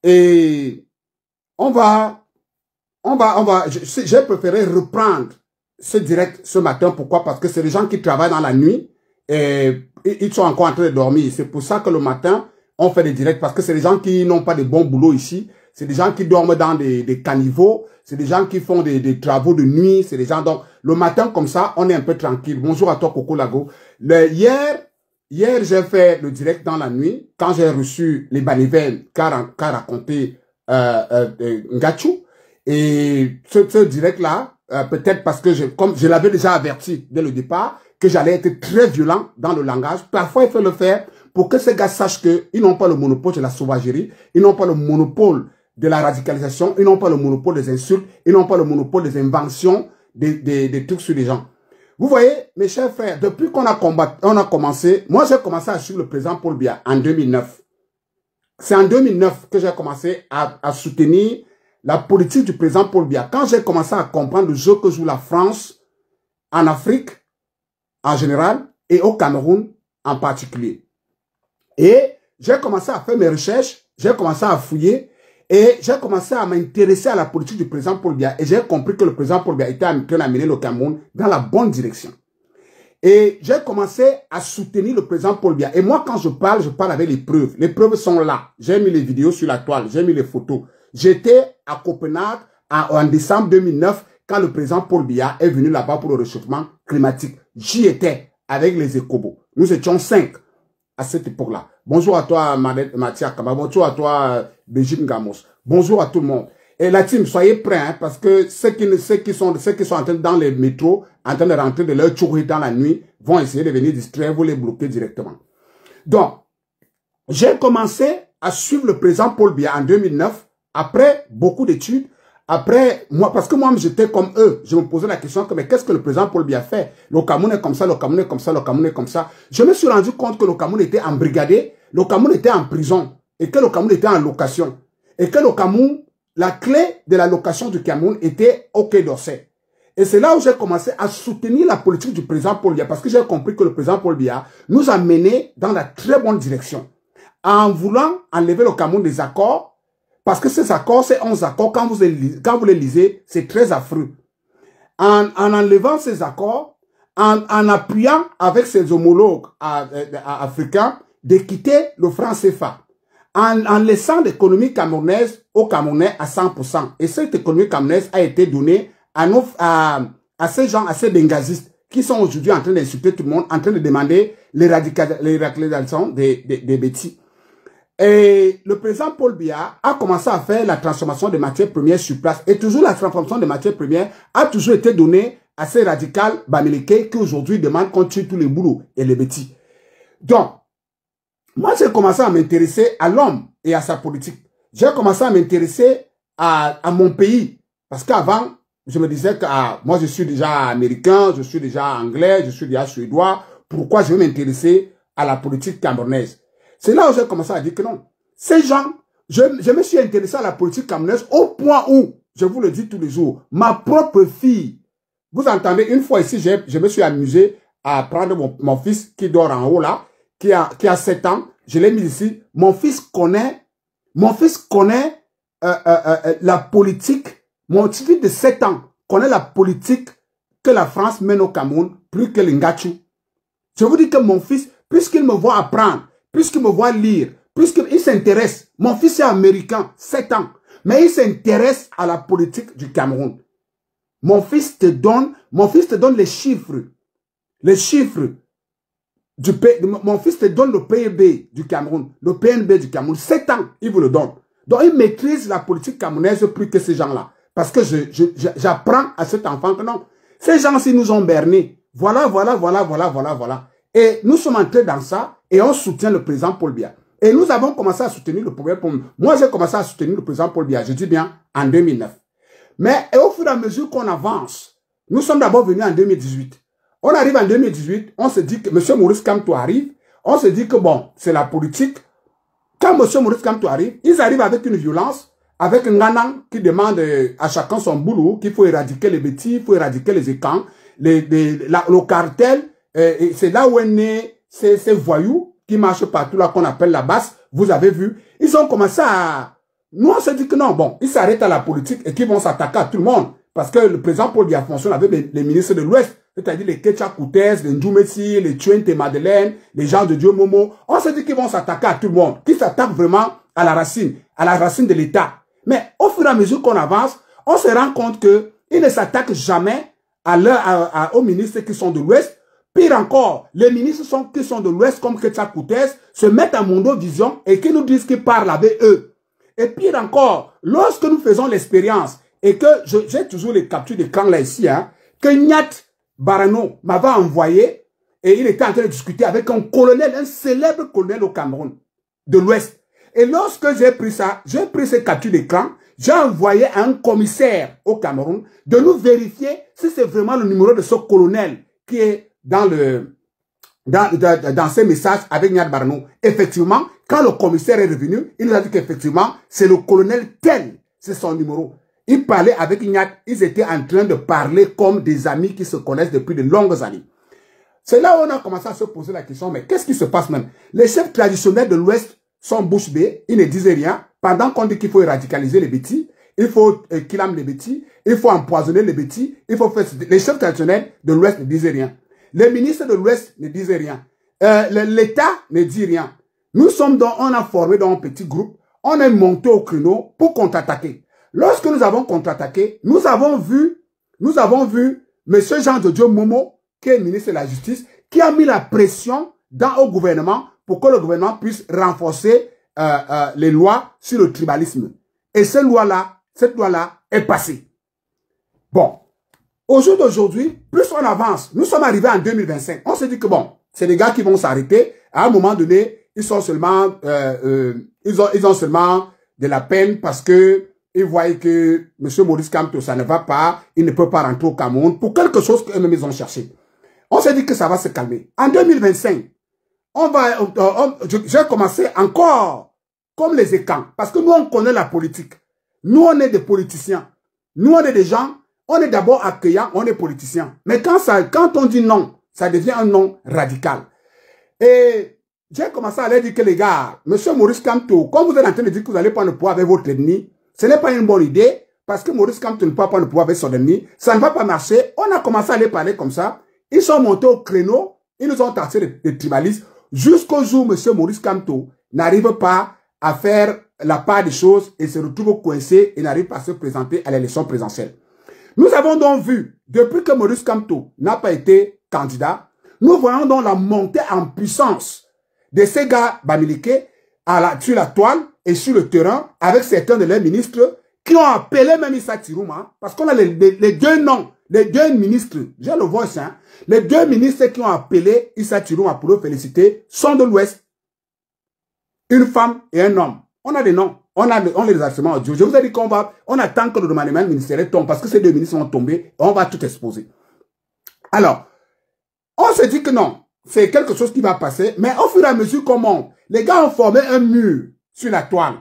Et j'ai préféré reprendre ce direct ce matin. Pourquoi? Parce que c'est les gens qui travaillent dans la nuit et ils sont encore en train de dormir. C'est pour ça que le matin, on fait des directs parce que c'est des gens qui n'ont pas de bon boulot ici. C'est des gens qui dorment dans des caniveaux. C'est des gens qui font des travaux de nuit. C'est des gens, donc, le matin, comme ça, on est un peu tranquille. Bonjour à toi, Coco Lago. Hier, j'ai fait le direct dans la nuit quand j'ai reçu les balivernes qu'a raconté Ngachou. Et ce direct-là, peut-être parce que comme je l'avais déjà averti dès le départ, que j'allais être très violent dans le langage. Parfois, il faut le faire pour que ces gars sachent qu'ils n'ont pas le monopole de la sauvagerie, ils n'ont pas le monopole de la radicalisation, ils n'ont pas le monopole des insultes, ils n'ont pas le monopole des inventions, des trucs sur les gens. Vous voyez, mes chers frères, depuis qu'on a commencé, moi j'ai commencé à suivre le président Paul Biya en 2009. C'est en 2009 que j'ai commencé à soutenir la politique du président Paul Biya. Quand j'ai commencé à comprendre le jeu que joue la France en Afrique en général et au Cameroun en particulier. Et j'ai commencé à faire mes recherches, j'ai commencé à fouiller et j'ai commencé à m'intéresser à la politique du président Paul Biya. Et j'ai compris que le président Paul Biya était en train d'amener le Cameroun dans la bonne direction. Et j'ai commencé à soutenir le président Paul Biya. Et moi, quand je parle avec les preuves. Les preuves sont là. J'ai mis les vidéos sur la toile, j'ai mis les photos. J'étais à Copenhague en décembre 2009 quand le président Paul Biya est venu là-bas pour le réchauffement climatique. J'y étais avec les Écobos. Nous étions 5 à cette époque-là. Bonjour à toi, Mathia Kaba. Bonjour à toi, Brigitte Gamos. Bonjour à tout le monde. Et la team, soyez prêts, hein, parce que ceux qui sont en train dans les métros, en train de rentrer de leur tchouri dans la nuit, vont essayer de venir distraire, vous les bloquer directement. Donc, j'ai commencé à suivre le président Paul Biya en 2009, après beaucoup d'études, après, moi, parce que moi, j'étais comme eux. Je me posais la question, mais qu'est-ce que le président Paul Biya fait? Le Cameroun est comme ça, le Cameroun est comme ça, le Cameroun est comme ça. Je me suis rendu compte que le Cameroun était embrigadé, le Cameroun était en prison, et que le Cameroun était en location. Et que le Cameroun, la clé de la location du Cameroun était au Quai d'Orsay. Et c'est là où j'ai commencé à soutenir la politique du président Paul Biya, parce que j'ai compris que le président Paul Biya nous a menés dans la très bonne direction. En voulant enlever le Cameroun des accords, parce que ces accords, ces 11 accords, quand vous les lisez, c'est très affreux. En enlevant ces accords, en appuyant avec ses homologues africains de quitter le franc CFA, en laissant l'économie camerounaise aux Camerounais à 100%. Et cette économie camerounaise a été donnée à ces gens, à ces bengazistes, qui sont aujourd'hui en train d'insulter tout le monde, en train de demander l'éradication des bêtises. Et le président Paul Biya a commencé à faire la transformation des matières premières sur place. Et toujours la transformation des matières premières a toujours été donnée à ces radicales bamileke qui aujourd'hui demandent qu'on tue tous les boulots et les bêtises. Donc, moi j'ai commencé à m'intéresser à l'homme et à sa politique. J'ai commencé à m'intéresser à mon pays. Parce qu'avant, je me disais que moi je suis déjà américain, je suis déjà anglais, je suis déjà suédois. Pourquoi je vais m'intéresser à la politique camerounaise? C'est là où j'ai commencé à dire que non. Ces gens, je me suis intéressé à la politique camerounaise au point où, je vous le dis tous les jours, ma propre fille, vous entendez, une fois ici, je me suis amusé à prendre mon fils qui dort en haut là, qui a 7 ans, je l'ai mis ici. Mon fils connaît la politique, mon fils de 7 ans connaît la politique que la France mène au Cameroun, plus que l'Ngachou. Je vous dis que mon fils, puisqu'il me voit apprendre, puisqu'il me voit lire, puisqu'il s'intéresse, mon fils est américain, 7 ans, mais il s'intéresse à la politique du Cameroun. Mon fils te donne les chiffres mon fils te donne le PIB du Cameroun, le PNB du Cameroun, 7 ans, il vous le donne. Donc il maîtrise la politique camerounaise plus que ces gens-là. Parce que j'apprends à cet enfant que non, ces gens-ci nous ont bernés. Voilà. Et nous sommes entrés dans ça et on soutient le président Paul Biya. Et nous avons commencé à soutenir le président Paul Biya. Moi, j'ai commencé à soutenir le président Paul Biya, je dis bien, en 2009. Mais au fur et à mesure qu'on avance, nous sommes d'abord venus en 2018. On arrive en 2018, on se dit que M. Maurice Kamto arrive, on se dit que bon, c'est la politique. Quand M. Maurice Kamto arrive, ils arrivent avec une violence, avec un Nganang qui demande à chacun son boulot, qu'il faut éradiquer les bêtises, il faut éradiquer les écans, le cartel. C'est là où est né ces voyous qui marchent partout là qu'on appelle la basse. Vous avez vu, ils ont commencé à nous, on s'est dit que non, bon, ils s'arrêtent à la politique et qu'ils vont s'attaquer à tout le monde. Parce que le président Paul Biya fonctionne avec les ministres de l'Ouest, c'est-à-dire les Ketia Koutes, les Ndjoumessi, les Tuente Madeleine, les gens de Dieu Momo. On s'est dit qu'ils vont s'attaquer à tout le monde, qu'ils s'attaquent vraiment à la racine de l'État. Mais au fur et à mesure qu'on avance, on se rend compte qu'ils ne s'attaquent jamais aux ministres qui sont de l'Ouest. Pire encore, les ministres qui sont de l'Ouest, comme Ketia Koutes, se mettent à Mondovision et qui nous disent qu'ils parlent avec eux. Et pire encore, lorsque nous faisons l'expérience, et que j'ai toujours les captures d'écran là ici, hein, que Nyat Barano m'avait envoyé, et il était en train de discuter avec un colonel, un célèbre colonel au Cameroun, de l'Ouest. Et lorsque j'ai pris ça, j'ai pris ces captures d'écran, j'ai envoyé à un commissaire au Cameroun de nous vérifier si c'est vraiment le numéro de ce colonel qui est dans ces messages avec Nyat Barano. Effectivement, quand le commissaire est revenu, il nous a dit qu'effectivement, c'est le colonel tel, c'est son numéro. Ils parlaient avec Nyat, ils étaient en train de parler comme des amis qui se connaissent depuis de longues années. C'est là où on a commencé à se poser la question, mais qu'est-ce qui se passe même? Les chefs traditionnels de l'Ouest sont bouche bée, ils ne disaient rien, pendant qu'on dit qu'il faut radicaliser les bêtis, il faut killam les bêtis, il faut empoisonner les bêtis, il faut faire... Les chefs traditionnels de l'Ouest ne disaient rien. Les ministres de l'Ouest ne disaient rien. L'État ne dit rien. Nous sommes on a formé dans un petit groupe, on est monté au créneau pour contre-attaquer. Lorsque nous avons contre-attaqué, nous avons vu M. Jean de Dieu Momo, qui est ministre de la Justice, qui a mis la pression au gouvernement pour que le gouvernement puisse renforcer les lois sur le tribalisme. Et cette loi-là est passée. Bon, au jour d'aujourd'hui, plus on avance, nous sommes arrivés en 2025. On s'est dit que bon, c'est des gars qui vont s'arrêter. À un moment donné, ils sont seulement, ils ont seulement de la peine parce que ils voient que M. Maurice Kamto, ça ne va pas, il ne peut pas rentrer au Cameroun pour quelque chose qu'eux-mêmes ils ont cherché. On s'est dit que ça va se calmer. En 2025, j'ai commencé encore comme les écans, parce que nous on connaît la politique. Nous on est des politiciens. Nous on est des gens, on est d'abord accueillants, on est politiciens. Mais quand on dit non, ça devient un non radical. Et j'ai commencé à leur dire que les gars, M. Maurice Kamto, quand vous êtes en train de dire que vous allez prendre le pouvoir avec votre ennemi, ce n'est pas une bonne idée, parce que Maurice Kamto ne peut pas prendre le pouvoir avec son ennemi. Ça ne va pas marcher. On a commencé à les parler comme ça. Ils sont montés au créneau. Ils nous ont taxé de tribalistes. Jusqu'au jour où M. Maurice Kamto n'arrive pas à faire la part des choses et se retrouve coincé et n'arrive pas à se présenter à l'élection présidentielle. Nous avons donc vu, depuis que Maurice Kamto n'a pas été candidat, nous voyons donc la montée en puissance de ces gars bamiliqués sur la toile et sur le terrain avec certains de leurs ministres qui ont appelé même Issa Tirouma, parce qu'on a les deux noms, les deux ministres, j'ai le voice, hein, les deux ministres qui ont appelé Issa Tirouma pour le féliciter sont de l'Ouest. Une femme et un homme. On a des noms, on les harcèlements audio. Je vous ai dit on attend que le remaniement ministériel tombe parce que ces deux ministres vont tomber et on va tout exposer. Alors, on se dit que non, c'est quelque chose qui va passer, mais au fur et à mesure qu'on monte, les gars ont formé un mur sur la toile.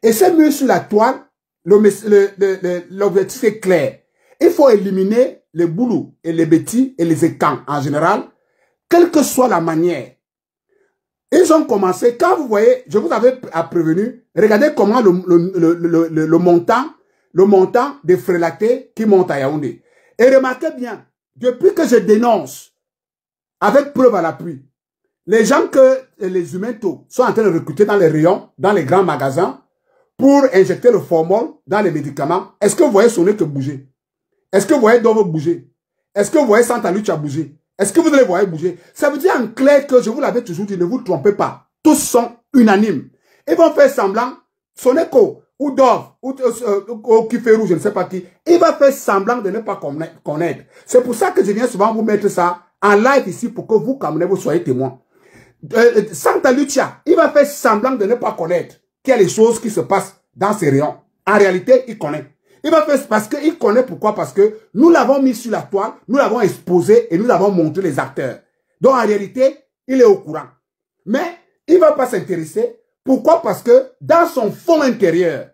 Et ce mur sur la toile, l'objectif est clair. Il faut éliminer les boulous et les bêtis et les écans en général, quelle que soit la manière. Ils ont commencé, quand vous voyez, je vous avais prévenu, regardez comment le montant des frélatés qui montent à Yaoundé. Et remarquez bien, depuis que je dénonce, avec preuve à l'appui, les gens que les humains sont en train de recruter dans les rayons, dans les grands magasins, pour injecter le formol dans les médicaments, est-ce que vous voyez Sonné que bouger? Est-ce que vous voyez Dovo bouger? Est-ce que vous voyez Santa Lucia bouger? Est-ce que vous allez voir bouger? Ça veut dire en clair que je vous l'avais toujours dit, ne vous trompez pas. Tous sont unanimes. Ils vont faire semblant, Soneko, ou Dove, ou Kiferou, je ne sais pas qui, il va faire semblant de ne pas connaître. C'est pour ça que je viens souvent vous mettre ça en live ici pour que vous, Camerounais, vous soyez témoins. Santa Lucia, il va faire semblant de ne pas connaître qu'il y a les choses qui se passent dans ces rayons. En réalité, il connaît. Il va faire parce qu'il connaît pourquoi? Parce que nous l'avons mis sur la toile, nous l'avons exposé et nous avons montré les acteurs. Donc en réalité, il est au courant. Mais il ne va pas s'intéresser. Pourquoi? Parce que dans son fond intérieur,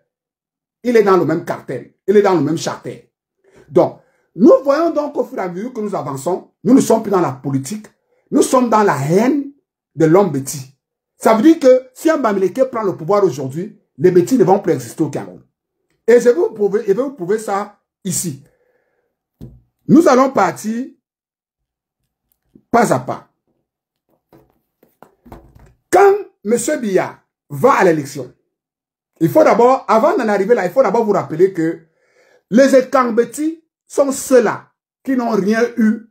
il est dans le même cartel. Il est dans le même charter. Donc, nous voyons donc au fur et à mesure que nous avançons, nous ne sommes plus dans la politique. Nous sommes dans la haine de l'homme bêti. Ça veut dire que si un Bamileke prend le pouvoir aujourd'hui, les bêtises ne vont plus exister au Cameroun. Et je vais vous prouver ça ici. Nous allons partir pas à pas. Quand M. Biya va à l'élection, il faut d'abord, avant d'en arriver là, il faut d'abord vous rappeler que les Ekambeti sont ceux-là qui n'ont rien eu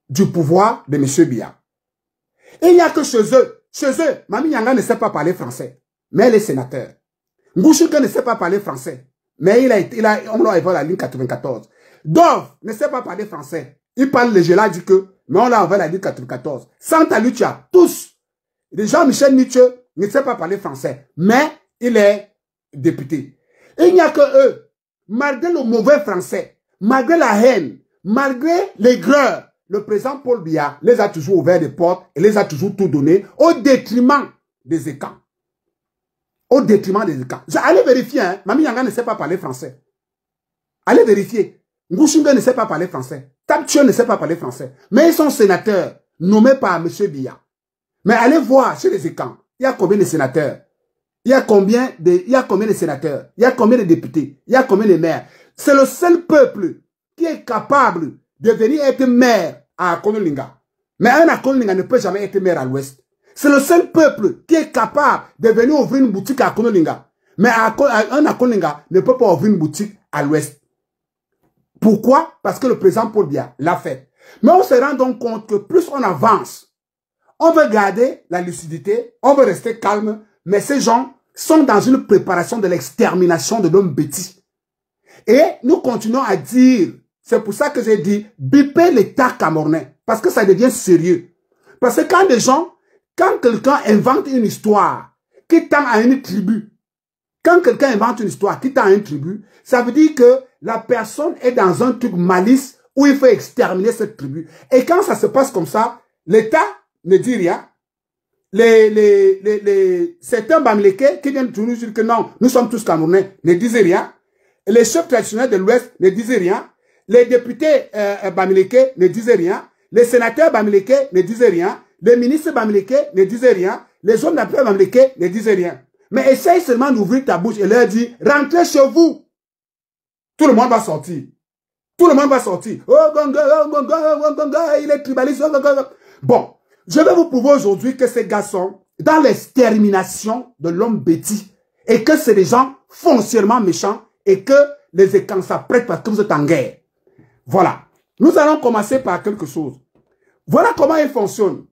du pouvoir de M. Biya. Et il n'y a que chez eux, Mami Nyanga ne sait pas parler français, mais elle est sénateur. Ngouchouka ne sait pas parler français, mais on l'a envoyé la ligne 94. Dove ne sait pas parler français. Il parle le Gela dit que, mais on l'a envoyé la ligne 94. Santa Lucia, tous. Jean-Michel Nietzsche ne sait pas parler français, mais il est député. Et il n'y a que eux, malgré le mauvais français, malgré la haine, malgré l'aigreur, le président Paul Biya les a toujours ouvert des portes et les a toujours tout donné au détriment des Ekans. Au détriment des Ekans. Allez vérifier, hein. Mami Nyanga ne sait pas parler français. Allez vérifier. Ngouchunga ne sait pas parler français. Taptio ne sait pas parler français. Mais ils sont sénateurs nommés par M. Biya. Mais allez voir chez les Ekans, il y a combien de sénateurs? Il y a combien de sénateurs? Il y a combien de députés? Il y a combien de maires? C'est le seul peuple qui est capable de venir être maire à Akonolinga. Mais un Akonolinga ne peut jamais être maire à l'ouest. C'est le seul peuple qui est capable de venir ouvrir une boutique à Akonolinga. Mais un Akonolinga ne peut pas ouvrir une boutique à l'ouest. Pourquoi? Parce que le président Paul Biya l'a fait. Mais on se rend donc compte que plus on avance, on veut garder la lucidité, on veut rester calme, mais ces gens sont dans une préparation de l'extermination de l'homme bêtis. Et nous continuons à dire, c'est pour ça que j'ai dit, biper l'État camerounais, parce que ça devient sérieux. Parce que quand quelqu'un invente une histoire qui tend à une tribu, quand quelqu'un invente une histoire qui tend à une tribu, ça veut dire que la personne est dans un truc malice où il faut exterminer cette tribu. Et quand ça se passe comme ça, l'État ne dit rien. Certains Bamileke qui viennent toujours dire que non, nous sommes tous Camerounais, ne disent rien. Les chefs traditionnels de l'Ouest ne disent rien. Les députés Bamileke ne disent rien. Les sénateurs Bamileke ne disent rien. Les ministres Bamileke ne disent rien. Les hommes d'affaires Bamileke ne disent rien. Mais essaye seulement d'ouvrir ta bouche et leur dire, rentrez chez vous. Tout le monde va sortir. Tout le monde va sortir. Oh, Gonga, il est tribaliste. Bon. Je vais vous prouver aujourd'hui que ces gars sont dans l'extermination de l'homme bêtis et que c'est des gens foncièrement méchants et que les Ekans s'apprêtent parce que vous êtes en guerre. Voilà. Nous allons commencer par quelque chose. Voilà comment ils fonctionnent.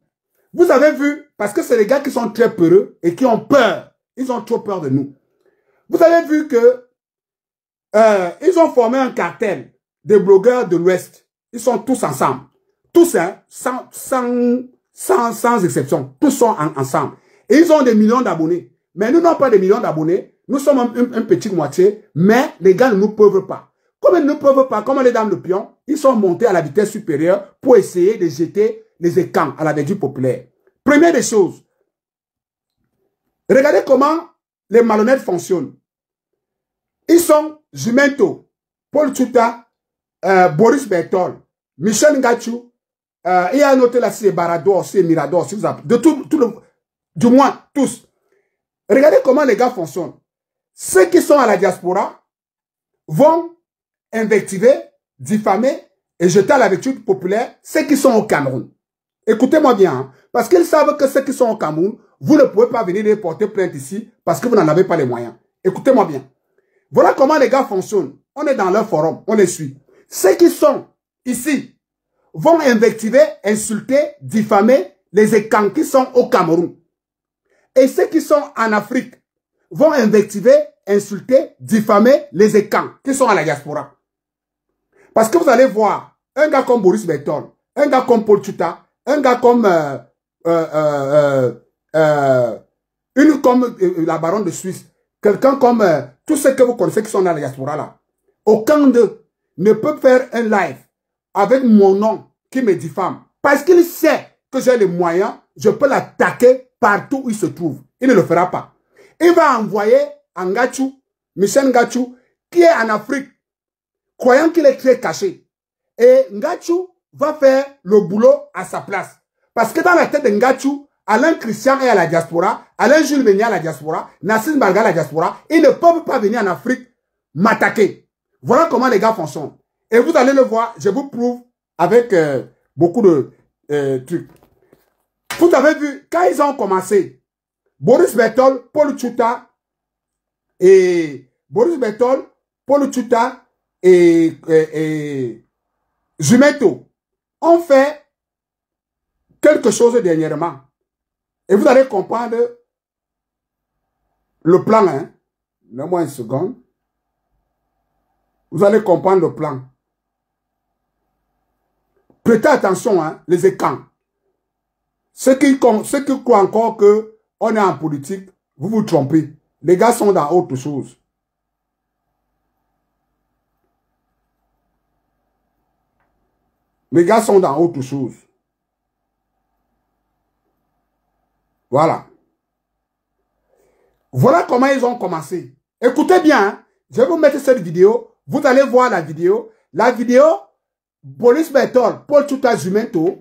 Vous avez vu, parce que c'est les gars qui sont très peureux et qui ont peur. Ils ont trop peur de nous. Vous avez vu que ils ont formé un cartel des blogueurs de l'Ouest. Ils sont tous ensemble. Tous, hein, sans exception, tous sont ensemble. Et ils ont des millions d'abonnés. Mais nous n'avons pas des millions d'abonnés. Nous sommes un petit moitié, mais les gars ne nous peuvent pas. Comme ils ne peuvent pas, comme les dames de pion, ils sont montés à la vitesse supérieure pour essayer de jeter les Ekans à la verdure populaire. Première des choses, regardez comment les malhonnêtes fonctionnent. Ils sont Jumento, Paul Tchouta, Boris Bertol, Michel Ngachou, il y a un autre là, c'est Barador, c'est Mirador, si vous avez, du moins tous. Regardez comment les gars fonctionnent. Ceux qui sont à la diaspora vont invectiver, diffamer et jeter à la vertu populaire ceux qui sont au Cameroun. Écoutez-moi bien, hein, parce qu'ils savent que ceux qui sont au Cameroun, vous ne pouvez pas venir les porter plainte ici parce que vous n'en avez pas les moyens. Écoutez-moi bien. Voilà comment les gars fonctionnent. On est dans leur forum, on les suit. Ceux qui sont ici vont invectiver, insulter, diffamer les Ekans qui sont au Cameroun. Et ceux qui sont en Afrique vont invectiver, insulter, diffamer les Ekans qui sont à la diaspora. Parce que vous allez voir, un gars comme Boris Bertol, un gars comme Paul Tchouta, un gars comme la baronne de Suisse, quelqu'un comme tous ceux que vous connaissez qui sont dans la diaspora là, aucun d'eux ne peut faire un live avec mon nom qui me diffame. Parce qu'il sait que j'ai les moyens, je peux l'attaquer partout où il se trouve. Il ne le fera pas. Il va envoyer Ngachou, Michel Ngachou, qui est en Afrique, croyant qu'il est très caché. Et Ngachou va faire le boulot à sa place. Parce que dans la tête de Ngachou, Alain Christian est à la diaspora, Alain Jules Beignet à la diaspora, Nassim Barga à la diaspora. Ils ne peuvent pas venir en Afrique m'attaquer. Voilà comment les gars fonctionnent. Et vous allez le voir, je vous prouve avec beaucoup de trucs. Vous avez vu, quand ils ont commencé, Boris Berthold, Paul Tchouta et Jumeto ont fait quelque chose dernièrement. Et vous allez comprendre le plan. Hein. Donne-moi une seconde. Vous allez comprendre le plan. Prêtez attention, hein, les écrans. Ceux qui croient encore qu'on est en politique, vous vous trompez. Les gars sont dans autre chose. Les gars sont dans autre chose. Voilà. Voilà comment ils ont commencé. Écoutez bien, hein, je vais vous mettre cette vidéo. Vous allez voir la vidéo. La vidéo, Boris Berthold, Paul Tchouta Jumeto,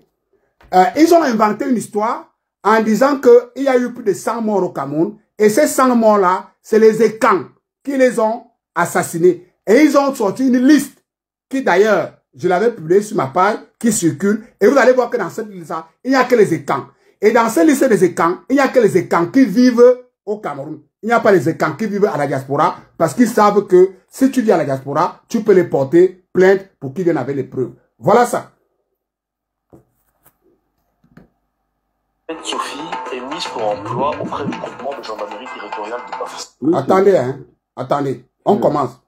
ils ont inventé une histoire en disant qu'il y a eu plus de 100 morts au Cameroun. Et ces 100 morts-là, c'est les écans qui les ont assassinés. Et ils ont sorti une liste qui d'ailleurs, je l'avais publiée sur ma page, qui circule. Et vous allez voir que dans cette liste-là, il n'y a que les écans. Et dans cette liste des écans, il n'y a que les écans qui vivent au Cameroun. Il n'y a pas les écans qui vivent à la diaspora parce qu'ils savent que si tu vis à la diaspora, tu peux les porter plainte pour qu'ils viennent avec les preuves. Voilà ça. Sophie est mise pour emploi auprès du groupement de gendarmerie territoriale de Bafoussam. Attendez, hein. Attendez. On commence.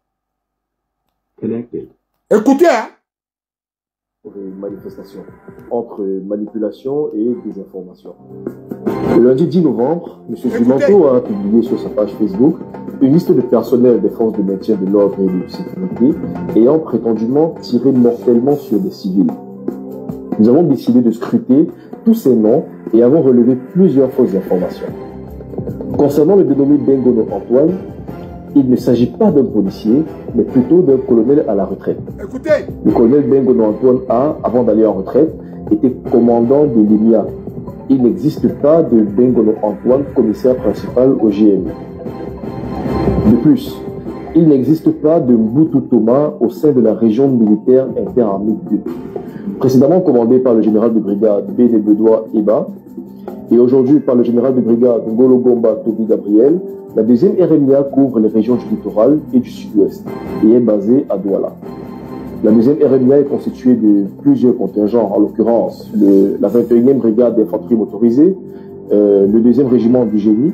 Connected. Écoutez, hein. Une manifestation entre manipulation et désinformation. Le lundi 10 novembre, M. Jumeto a publié sur sa page Facebook une liste de personnel des forces de maintien de l'ordre et de sécurité ayant prétendument tiré mortellement sur des civils. Nous avons décidé de scruter tous ces noms et avons relevé plusieurs fausses informations. Concernant le dénommé Bengono Antoine, il ne s'agit pas d'un policier, mais plutôt d'un colonel à la retraite. Écoutez. Le colonel Bengono Antoine A, avant d'aller en retraite, était commandant de l'EMIA. Il n'existe pas de Bengono Antoine, commissaire principal au GMI. De plus, il n'existe pas de Mbutu Thomas au sein de la région militaire interarmée 2, précédemment commandée par le général de brigade Béné Bedoua Eba, et aujourd'hui par le général de brigade Ngolo Gomba Tobi Gabriel. La deuxième RMIA couvre les régions du littoral et du sud-ouest et est basée à Douala. La deuxième RMIA est constituée de plusieurs contingents, en l'occurrence la 21e brigade d'infanterie motorisée, le 2e régiment du génie,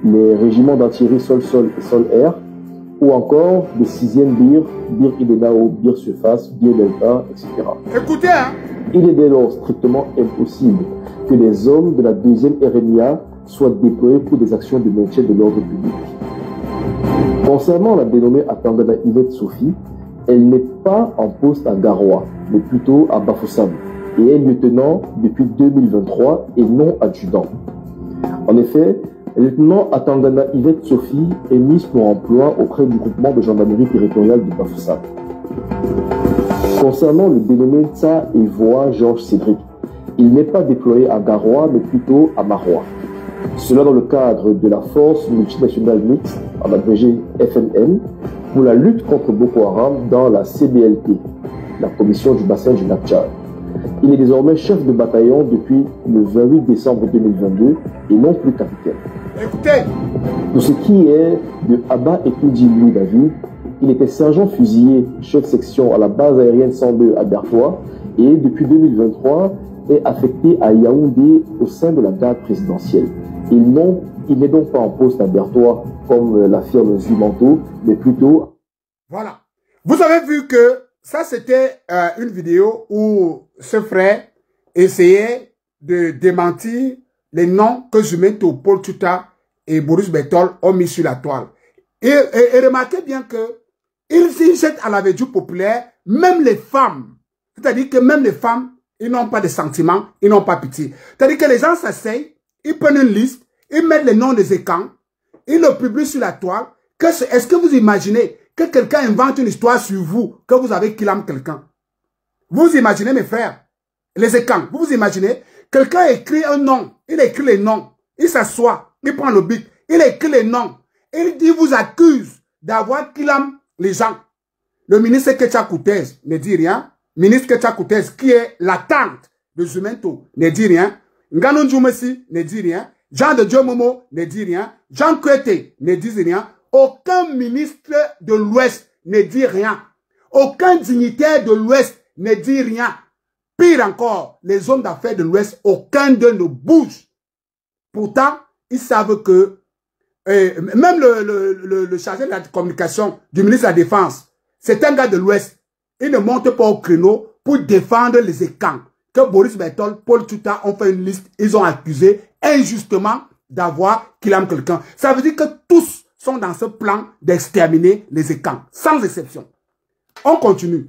les régiments d'artillerie sol-sol et sol-air, ou encore les 6e BIR, BIR Idenao, BIR Surface, BIR Delta, etc. Écoutez, hein. Il est dès lors strictement impossible que les hommes de la deuxième RMIA soient déployés pour des actions de maintien de l'ordre public. Concernant la dénommée Atangana Yvette Sophie, elle n'est pas en poste à Garoua, mais plutôt à Bafoussam, et est lieutenant depuis 2023 et non adjudant. En effet, le lieutenant Atangana Yvette Sophie est mise pour emploi auprès du groupement de gendarmerie territoriale de Bafoussam. Concernant le dénommé Tsa Evoa Georges Cédric, il n'est pas déployé à Garoua, mais plutôt à Maroua. Cela dans le cadre de la force multinationale mixte, en abrégé FMN, pour la lutte contre Boko Haram dans la CBLT, la commission du bassin du lac Tchad. Il est désormais chef de bataillon depuis le 28 décembre 2022 et non plus capitaine. Écoutez. Pour ce qui est de Abba Ekoundi Louis David, il était sergent fusilier, chef section à la base aérienne 102 à Bertois et depuis 2023 est affecté à Yaoundé au sein de la garde présidentielle. Il n'est donc pas en poste à Bertois comme l'affirme Zumanto, mais plutôt... Voilà. Vous avez vu que ça c'était une vidéo où ce frère essayait de démentir les noms que Jumeto, Paul Tchouta et Boris Berthold ont mis sur la toile. Et remarquez bien que ils jettent à la vedue populaire même les femmes. C'est-à-dire que même les femmes, ils n'ont pas de sentiments, ils n'ont pas pitié. C'est-à-dire que les gens s'asseyent, ils prennent une liste, ils mettent les noms des écans, ils le publient sur la toile. Est-ce que vous imaginez que quelqu'un invente une histoire sur vous, que vous avez killé quelqu'un? Vous imaginez, mes frères, les écans, vous imaginez Quelqu'un écrit un nom, il écrit les noms, il s'assoit, il prend le bic, il écrit les noms, il dit, vous accuse d'avoir kidnappé les gens. Le ministre Ketia Koutez ne dit rien. Ministre Ketia Koutez, qui est la tante de Jumento, ne dit rien. Nganou Djoumessi ne dit rien. Jean de Dieu Momo ne dit rien. Jean Kwete ne dit rien. Aucun ministre de l'Ouest ne dit rien. Aucun dignitaire de l'Ouest ne dit rien. Pire encore, les hommes d'affaires de l'Ouest, aucun d'eux ne bouge. Pourtant, ils savent que même le chargé de la communication du ministre de la Défense, c'est un gars de l'Ouest. Il ne monte pas au créneau pour défendre les écans. Que Boris Berthold, Paul Tuta ont fait une liste, ils ont accusé injustement d'avoir kidnappé quelqu'un. Ça veut dire que tous sont dans ce plan d'exterminer les écans, sans exception. On continue.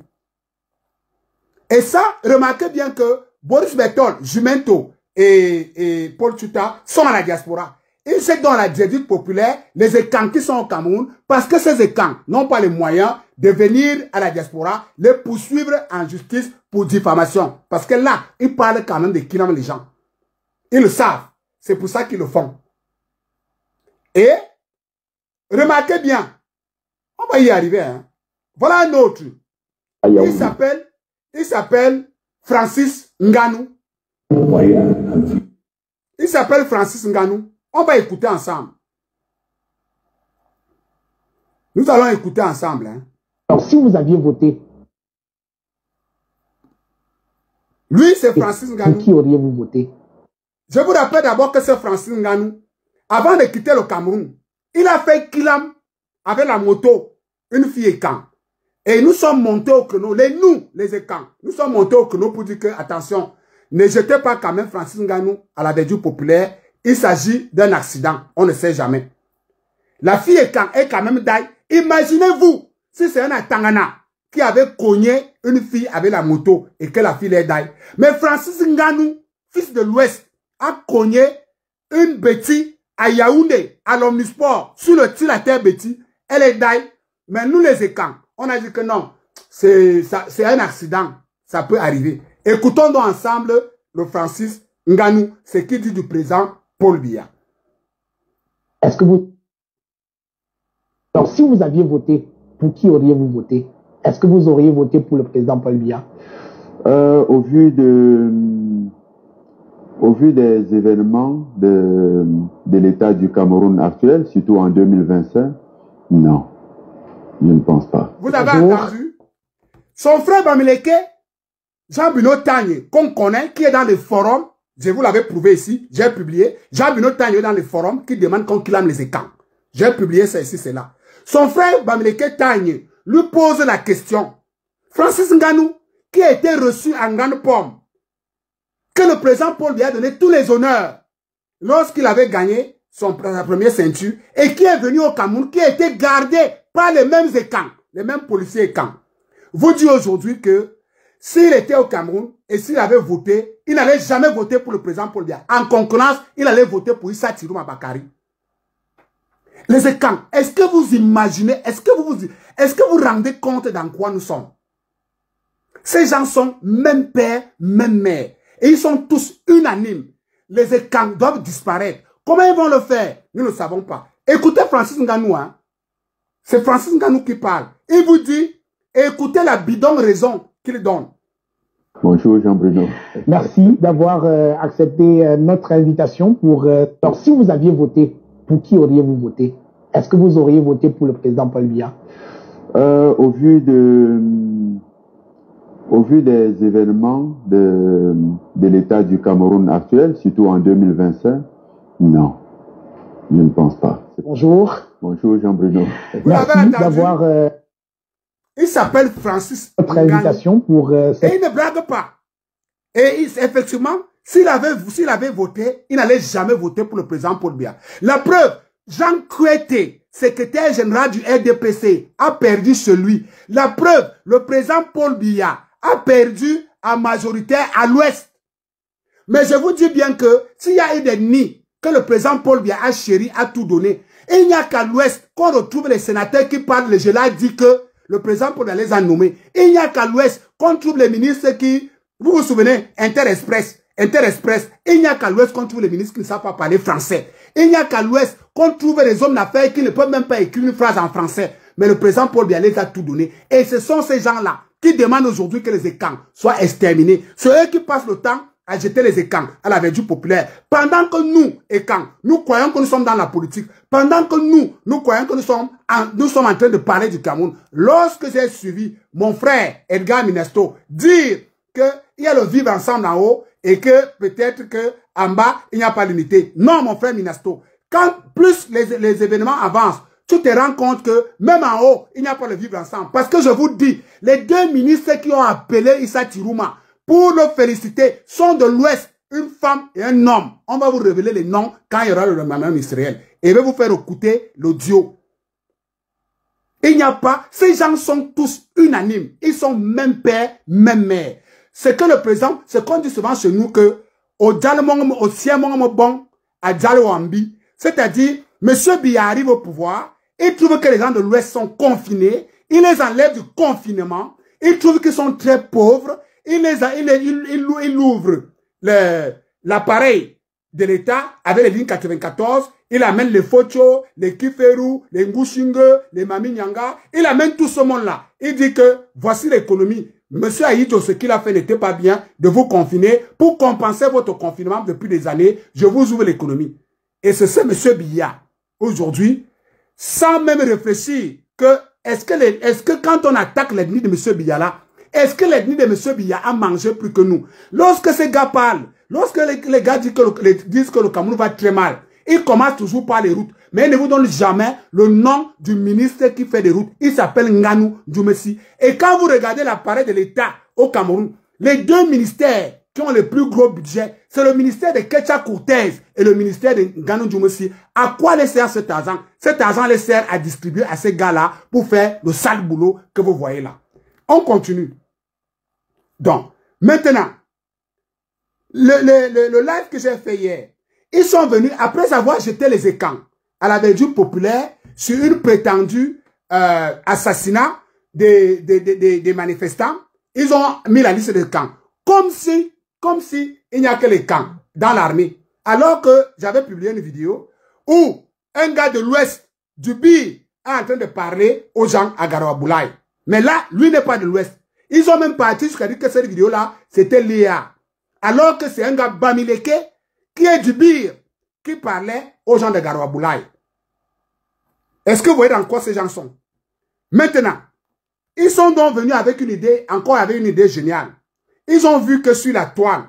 Et ça, remarquez bien que Boris Berthold, Jumento et Paul Tuta sont à la diaspora. Ils sont dans la diaspora populaire, les écans qui sont au Cameroun, parce que ces écans n'ont pas les moyens de venir à la diaspora, les poursuivre en justice pour diffamation. Parce que là, ils parlent quand même de kidnapper les gens. Ils le savent. C'est pour ça qu'ils le font. Et, remarquez bien, on va y arriver. Hein. Voilà un autre. Il s'appelle Francis Nganou. Il s'appelle Francis Nganou. On va écouter ensemble. Nous allons écouter ensemble. Hein. Alors, si vous aviez voté, lui, c'est Francis Nganou. pour qui auriez-vous voté? Je vous rappelle d'abord que c'est Francis Nganou. Avant de quitter le Cameroun, il a fait Kilam avec la moto, une fille écan. Et nous sommes montés au créneau, les écans, nous sommes montés au créneau pour dire que, attention, ne jetez pas quand même Francis Nganou à la verdure populaire. Il s'agit d'un accident, on ne sait jamais. La fille est quand même d'ail. Imaginez-vous si c'est un Tangana qui avait cogné une fille avec la moto et que la fille est d'ail. Mais Francis Nganou, fils de l'Ouest, a cogné une Betty à Yaoundé, à l'Omnisport, sur le la terre Betty. Elle est d'ail. Mais nous les écans, on a dit que non, c'est un accident, ça peut arriver. Écoutons donc ensemble le Francis Nganou, ce qu'il dit du président Paul Biya. Est-ce que vous... Alors, si vous aviez voté, pour qui auriez-vous voté? Est-ce que vous auriez voté pour le président Paul Biya? Au vu des événements de l'état du Cameroun actuel, surtout en 2025, non, je ne pense pas. Vous avez entendu? Son frère Bamileke, Jean-Bino Tagne, qu'on connaît, qui est dans les forums, je vous l'avais prouvé ici, j'ai publié, Jean-Bino Tagne est dans les forums qui demande qu'on kidnappe les écans. J'ai publié ça ici, c'est là. Son frère Bamileke Tagne lui pose la question. Francis Nganou, qui a été reçu en grande pomme, que le président Paul Biya a donné tous les honneurs lorsqu'il avait gagné sa première ceinture et qui est venu au Cameroun, qui a été gardé par les mêmes écans, les mêmes policiers écans. Vous dites aujourd'hui que s'il était au Cameroun et s'il avait voté, il n'allait jamais voter pour le président Paul Biya. En concurrence, il allait voter pour Issa Tirouma Bakari. Les écans, est-ce que vous imaginez, est-ce que vous rendez compte dans quoi nous sommes? Ces gens sont même père, même mère. Et ils sont tous unanimes. Les écans doivent disparaître. Comment ils vont le faire? Nous ne savons pas. Écoutez Francis Nganou. Hein? C'est Francis Nganou qui parle. Il vous dit, écoutez la bidon raison qu'il donne. Bonjour Jean-Bruno. Merci d'avoir accepté notre invitation pour... Alors, si vous aviez voté, pour qui auriez-vous voté? Est-ce que vous auriez voté pour le président Paul Biya? Au vu des événements de l'état du Cameroun actuel, surtout en 2025, non, je ne pense pas. Bonjour. Bonjour Jean-Bruno. Merci d'avoir il s'appelle Francis notre invitation pour... Et il ne blague pas. Et effectivement, s'il avait voté, il n'allait jamais voter pour le président Paul Biya. La preuve, Jean Kwete, secrétaire général du RDPC, a perdu celui. La preuve, le président Paul Biya a perdu en majorité à l'ouest. Mais je vous dis bien que s'il y a eu des nids que le président Paul Biya a chéri, a tout donné, il n'y a qu'à l'ouest qu'on retrouve les sénateurs qui parlent, je l'ai dit que le président Paul Biya les a nommés. Il n'y a qu'à l'ouest qu'on trouve les ministres qui, vous vous souvenez, Interexpress, Interexpress, il n'y a qu'à l'Ouest qu'on trouve les ministres qui ne savent pas parler français. Il n'y a qu'à l'Ouest qu'on trouve les hommes d'affaires qui ne peuvent même pas écrire une phrase en français. Mais le président Paul Biya les a tout donné. Et ce sont ces gens-là qui demandent aujourd'hui que les écans soient exterminés. C'est eux qui passent le temps à jeter les écans à la verdure populaire. Pendant que nous, écans, nous croyons que nous sommes dans la politique. Pendant que nous croyons que nous sommes en train de parler du Cameroun. Lorsque j'ai suivi mon frère Edgar Minesto dire qu'il y a le vivre ensemble en haut et que peut-être qu'en bas, il n'y a pas d'unité. Non, mon frère Minesto. Quand plus les événements avancent, tu te rends compte que même en haut, il n'y a pas de vivre ensemble. Parce que je vous dis, les deux ministres qui ont appelé Issa Tirouma pour le féliciter sont de l'Ouest, une femme et un homme. On va vous révéler les noms quand il y aura le remaniement ministériel. Et je vais vous faire écouter l'audio. Il n'y a pas, ces gens sont tous unanimes. Ils sont même père, même mère. C'est que le président, c'est qu'on dit souvent chez nous que au Djalmong, au Siamong bon, à Djalwambi, c'est-à-dire, M. Biya arrive au pouvoir, il trouve que les gens de l'Ouest sont confinés, il les enlève du confinement, il trouve qu'ils sont très pauvres, il ouvre l'appareil de l'État avec les lignes 94, il amène les Focho, les Kiferu, les Ngushinge, les Maminyanga, il amène tout ce monde-là. Il dit que voici l'économie. Monsieur Aïdjo, ce qu'il a fait n'était pas bien de vous confiner. Pour compenser votre confinement depuis des années, je vous ouvre l'économie. Et c'est ce monsieur Biya, aujourd'hui, sans même réfléchir, que est-ce que quand on attaque l'ethnie de monsieur Biya là, est-ce que l'ethnie de monsieur Biya a mangé plus que nous? Lorsque ces gars parlent, lorsque les gars disent que le Cameroun va très mal, ils commencent toujours par les routes. Mais ils ne vous donnent jamais le nom du ministre qui fait des routes. Il s'appelle Nganou Djoumessi. Et quand vous regardez l'appareil de l'État au Cameroun, les deux ministères qui ont le plus gros budget, c'est le ministère de Ketcha Cortez et le ministère de Nganou Djoumessi. À quoi les sert cet argent? Cet argent les sert à distribuer à ces gars-là pour faire le sale boulot que vous voyez là. On continue. Donc, maintenant, le live que j'ai fait hier, ils sont venus, après avoir jeté les écans à la verdure populaire sur une prétendue assassinat des manifestants, ils ont mis la liste des camps. Comme si il n'y a que les camps dans l'armée. Alors que j'avais publié une vidéo où un gars de l'Ouest, du BIR, est en train de parler aux gens à Garoua-Boulaye. Mais là, lui n'est pas de l'Ouest. Ils ont même parti jusqu'à dire que cette vidéo-là, c'était l'IA. Alors que c'est un gars Bamileke qui est du BIR, qui parlait aux gens de Garoua-Boulaye. Est-ce que vous voyez dans quoi ces gens sont? Maintenant, ils sont donc venus avec une idée, encore avec une idée géniale. Ils ont vu que sur la toile,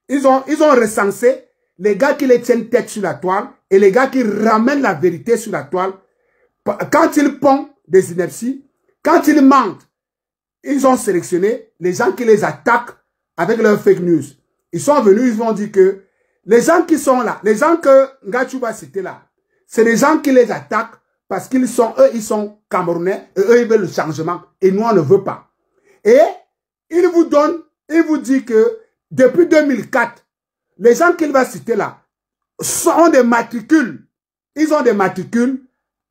ils ont recensé les gars qui les tiennent tête sur la toile et les gars qui ramènent la vérité sur la toile. Quand ils pondent des inepties, quand ils mentent, ils ont sélectionné les gens qui les attaquent avec leurs fake news. Ils sont venus, ils ont dit que les gens qui sont là, les gens que Ngachu va citer là, c'est les gens qui les attaquent parce qu'ils sont, eux, ils sont Camerounais et eux, ils veulent le changement et nous, on ne veut pas. Et il vous donne, il vous dit que depuis 2004, les gens qu'il va citer là ont des matricules. Ils ont des matricules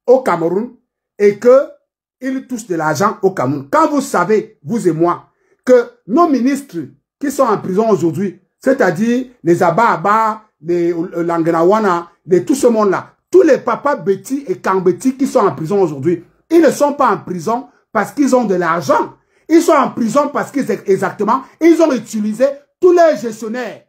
au Cameroun et qu'ils touchent de l'argent au Cameroun. Quand vous savez, vous et moi, que nos ministres qui sont en prison aujourd'hui, c'est-à-dire les Abba, les Langenawana, tout ce monde-là, tous les papas Betty et Kambeti qui sont en prison aujourd'hui, ils ne sont pas en prison parce qu'ils ont de l'argent. Ils sont en prison parce qu'ils, exactement, ils ont utilisé tous les gestionnaires.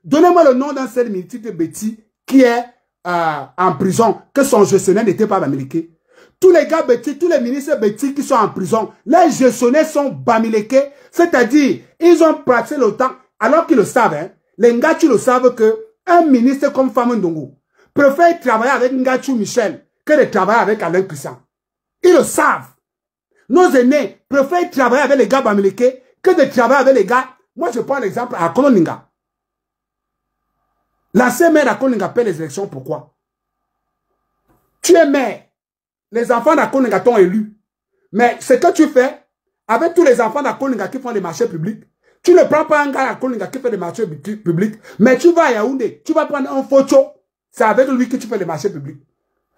Donnez-moi le nom d'un seul ministre de Betty qui est en prison, que son gestionnaire n'était pas bamileke. Tous les gars Betty, tous les ministres Betty qui sont en prison, les gestionnaires sont bamileke, c'est-à-dire, ils ont passé le temps, alors qu'ils le savent, hein, les Ngachu le savent que un ministre comme Famou Ndongo préfère travailler avec Ngachu Michel que de travailler avec Alain Christian. Ils le savent. Nos aînés préfèrent travailler avec les gars bamileke que de travailler avec les gars. Moi, je prends l'exemple à Koloninga. L'ancien maire d'Akoninga paie les élections, pourquoi? Tu es maire. Les enfants d'Akoninga t'ont élu. Mais ce que tu fais, avec tous les enfants d'Akoninga qui font des marchés publics, tu ne prends pas un gars d'Akoninga qui fait des marchés publics, mais tu vas à Yaoundé, tu vas prendre un photo, c'est avec lui que tu fais des marchés publics.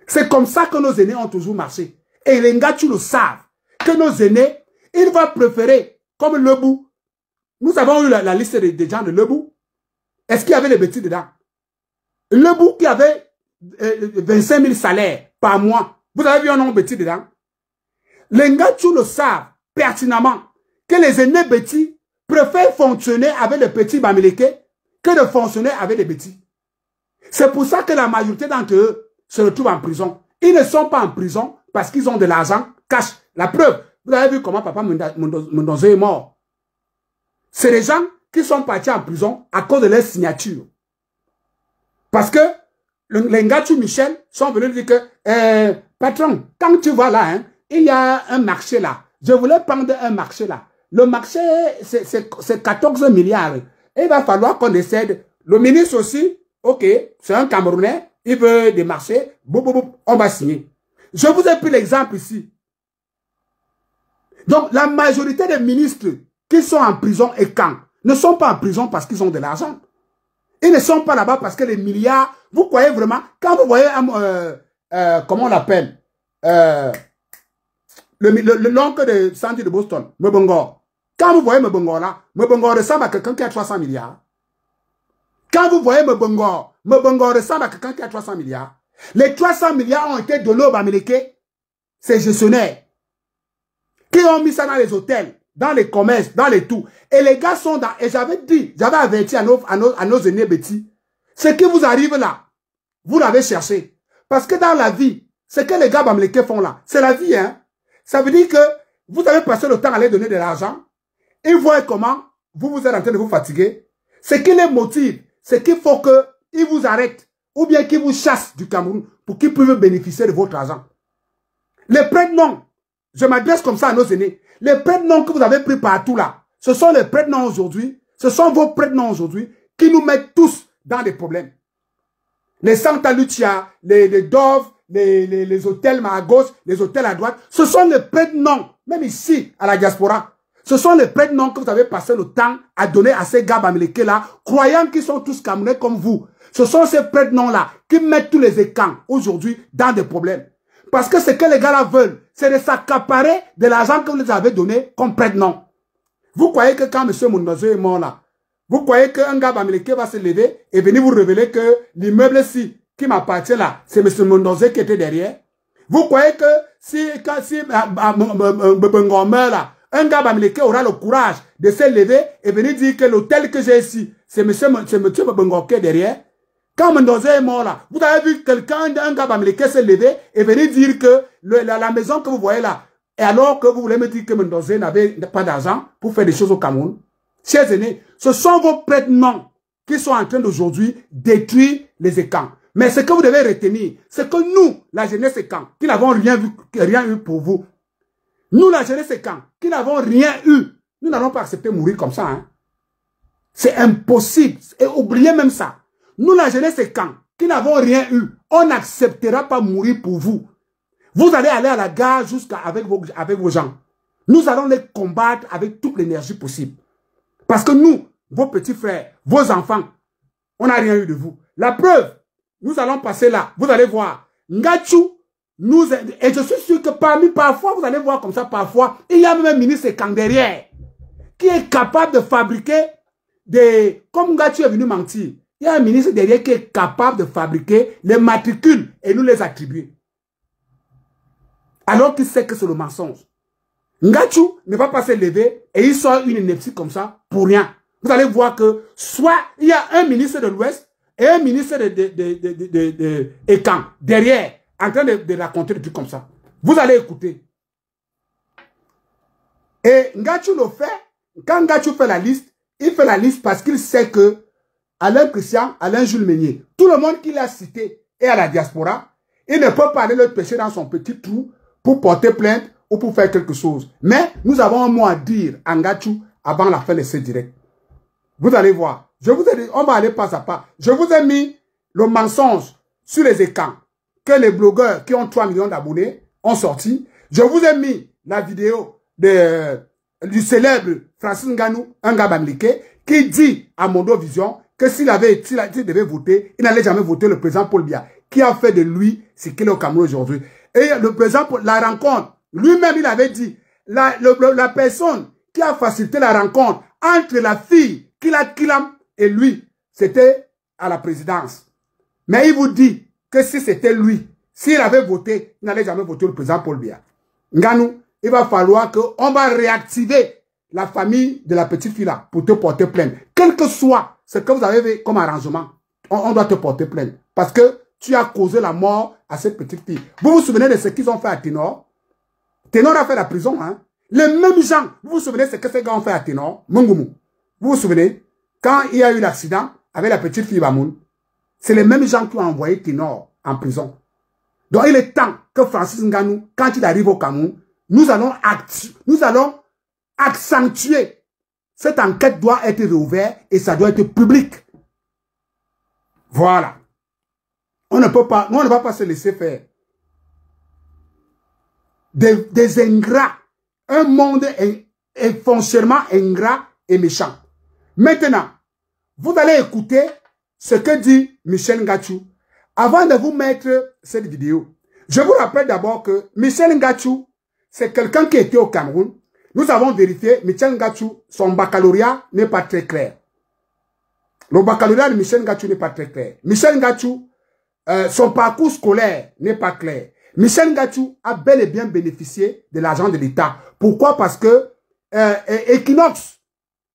C'est comme ça que nos aînés ont toujours marché. Et les gars, tu le savent, que nos aînés, ils vont préférer, comme Lebou. Nous avons eu la liste des gens de Lebou. Est-ce qu'il y avait les bêtises dedans? Le bout qui avait 25 000 salaires par mois, vous avez vu un nom de bêtises dedans? Les Ngatchou le savent pertinemment que les aînés bêtis préfèrent fonctionner avec les petits Bamileke que de fonctionner avec les bêtis. C'est pour ça que la majorité d'entre eux se retrouvent en prison. Ils ne sont pas en prison parce qu'ils ont de l'argent cash. La preuve, vous avez vu comment Papa Mondonze est mort. C'est les gens qui sont partis en prison à cause de leur signature. Parce que les Ngatchou Michel sont venus dire que patron, quand tu vas là, hein, il y a un marché là. Je voulais prendre un marché là. Le marché, c'est 14 milliards. Et il va falloir qu'on décède. Le ministre aussi, ok, c'est un Camerounais, il veut des marchés, on va signer. Je vous ai pris l'exemple ici. Donc, la majorité des ministres qui sont en prison et quand ne sont pas en prison parce qu'ils ont de l'argent. Ils ne sont pas là-bas parce que les milliards, vous croyez vraiment, quand vous voyez, comment on l'appelle, l'oncle de Sandy de Boston, Mbongo. Quand vous voyez Mbongo là, Mbongo ressemble à quelqu'un qui a 300 milliards. Quand vous voyez Mbongo ressemble à quelqu'un qui a 300 milliards. Les 300 milliards ont été donnés aux Bamileke, ces gestionnaires, qui ont mis ça dans les hôtels, dans les commerces, dans les tout. Et les gars sont dans, et j'avais dit, j'avais averti à nos aînés bêtis, ce qui vous arrive là, vous l'avez cherché. Parce que dans la vie, ce que les gars Bamileke font là, c'est la vie, hein. Ça veut dire que vous avez passé le temps à les donner de l'argent. Ils voient comment vous êtes en train de vous fatiguer. Ce qui les motive, c'est qu'il faut qu'ils vous arrêtent ou bien qu'ils vous chassent du Cameroun pour qu'ils puissent bénéficier de votre argent. Les prête-noms, je m'adresse comme ça à nos aînés, les prête-noms que vous avez pris partout là, ce sont les prête-noms aujourd'hui, ce sont vos prête-noms aujourd'hui qui nous mettent tous dans des problèmes. Les Santa Lucia, les Dove, les hôtels à gauche, les hôtels à droite, ce sont les prête-noms, même ici, à la diaspora. Ce sont les prête-noms que vous avez passé le temps à donner à ces gars Bamileke là, croyant qu'ils sont tous Camerounais comme vous. Ce sont ces prête-noms là qui mettent tous les écans aujourd'hui dans des problèmes. Parce que ce que les gars là veulent, c'est de s'accaparer de l'argent que vous les avez donné comme prête-nom. Vous croyez que quand M. Mondonze est mort là, vous croyez qu'un gars Bamileke va se lever et venir vous révéler que l'immeuble-ci qui m'appartient là, c'est M. Mondonze qui était derrière? Vous croyez que si Mbongo meurt là, un gars Bamileke aura le courage de se lever et venir dire que l'hôtel que j'ai ici, c'est M. Mbongo qui est derrière? Quand Mondonze est mort là, vous avez vu quelqu'un, un gars Bamileke se lever et venir dire que la maison que vous voyez là, et alors que vous voulez me dire que Mondonze n'avait pas d'argent pour faire des choses au Cameroun? Chers aînés, ce sont vos prête-noms qui sont en train d'aujourd'hui détruire les écans. Mais ce que vous devez retenir, c'est que nous, la jeunesse écan, qui n'avons rien eu pour vous, nous, la jeunesse écan, qui n'avons rien eu, nous n'allons pas accepter de mourir comme ça. Hein. C'est impossible. Et oubliez même ça. Nous, la jeunesse écan, qui n'avons rien eu, on n'acceptera pas mourir pour vous. Vous allez aller à la gare avec vos gens. Nous allons les combattre avec toute l'énergie possible. Parce que nous, vos petits frères, vos enfants, on n'a rien eu de vous. La preuve, nous allons passer là. Vous allez voir. Ngatchou, et je suis sûr que parfois, vous allez voir comme ça, parfois, il y a même un ministre Ekang derrière qui est capable de fabriquer comme Ngatchou est venu mentir, il y a un ministre derrière qui est capable de fabriquer les matricules et nous les attribuer. Alors qu'il sait que c'est le mensonge. Ngatchou ne va pas se lever et il sort une ineptie comme ça pour rien. Vous allez voir que soit il y a un ministre de l'Ouest et un ministre de Ekang derrière en train de raconter des trucs comme ça. Vous allez écouter. Et Ngatchou le fait, quand Ngatchou fait la liste, il fait la liste parce qu'il sait que Alain Christian, Alain Jules Meunier, tout le monde qu'il a cité est à la diaspora, il ne peut pas aller le pêcher dans son petit trou pour porter plainte ou pour faire quelque chose. Mais nous avons un mot à dire à Ngatchou avant la fin de ce direct. Vous allez voir. Je vous ai dit, on va aller pas à pas. Je vous ai mis le mensonge sur les écrans que les blogueurs qui ont 3 millions d'abonnés ont sorti. Je vous ai mis la vidéo du célèbre Francis Ngannou, un gars Bamileke, qui dit à Mondo Vision que s'il devait voter, il n'allait jamais voter le président Paul Biya, qui a fait de lui ce qu'il est au Cameroun aujourd'hui. Et le président, la rencontre, lui-même, il avait dit, la personne qui a facilité la rencontre entre la fille Kilam et lui, c'était à la présidence. Mais il vous dit que si c'était lui, s'il avait voté, il n'allait jamais voter le président Paul Biya. Nganou, il va falloir qu'on va réactiver la famille de la petite fille là pour te porter plainte. Quel que soit ce que vous avez fait comme arrangement, on doit te porter plainte. Parce que tu as causé la mort à cette petite fille. Vous vous souvenez de ce qu'ils ont fait à Ténor? Ténor a fait la prison. Hein? Les mêmes gens, vous vous souvenez de ce que ces gars ont fait à Ténor? Mungumu. Vous vous souvenez? Quand il y a eu l'accident avec la petite fille Bamoun, c'est les mêmes gens qui ont envoyé Ténor en prison. Donc il est temps que Francis Nganou, quand il arrive au Cameroun, nous allons accentuer. Cette enquête doit être réouverte et ça doit être public. Voilà. On ne peut pas, nous on ne va pas se laisser faire. Des ingrats. Un monde est foncièrement ingrat et méchant. Maintenant, vous allez écouter ce que dit Michel Ngachou. Avant de vous mettre cette vidéo, je vous rappelle d'abord que Michel Ngachou, c'est quelqu'un qui était au Cameroun. Nous avons vérifié, Michel Ngachou, son baccalauréat n'est pas très clair. Le baccalauréat de Michel Ngachou n'est pas très clair. Michel Ngachou, son parcours scolaire n'est pas clair. Michel Ngachou a bel et bien bénéficié de l'argent de l'État. Pourquoi? Parce que Equinox,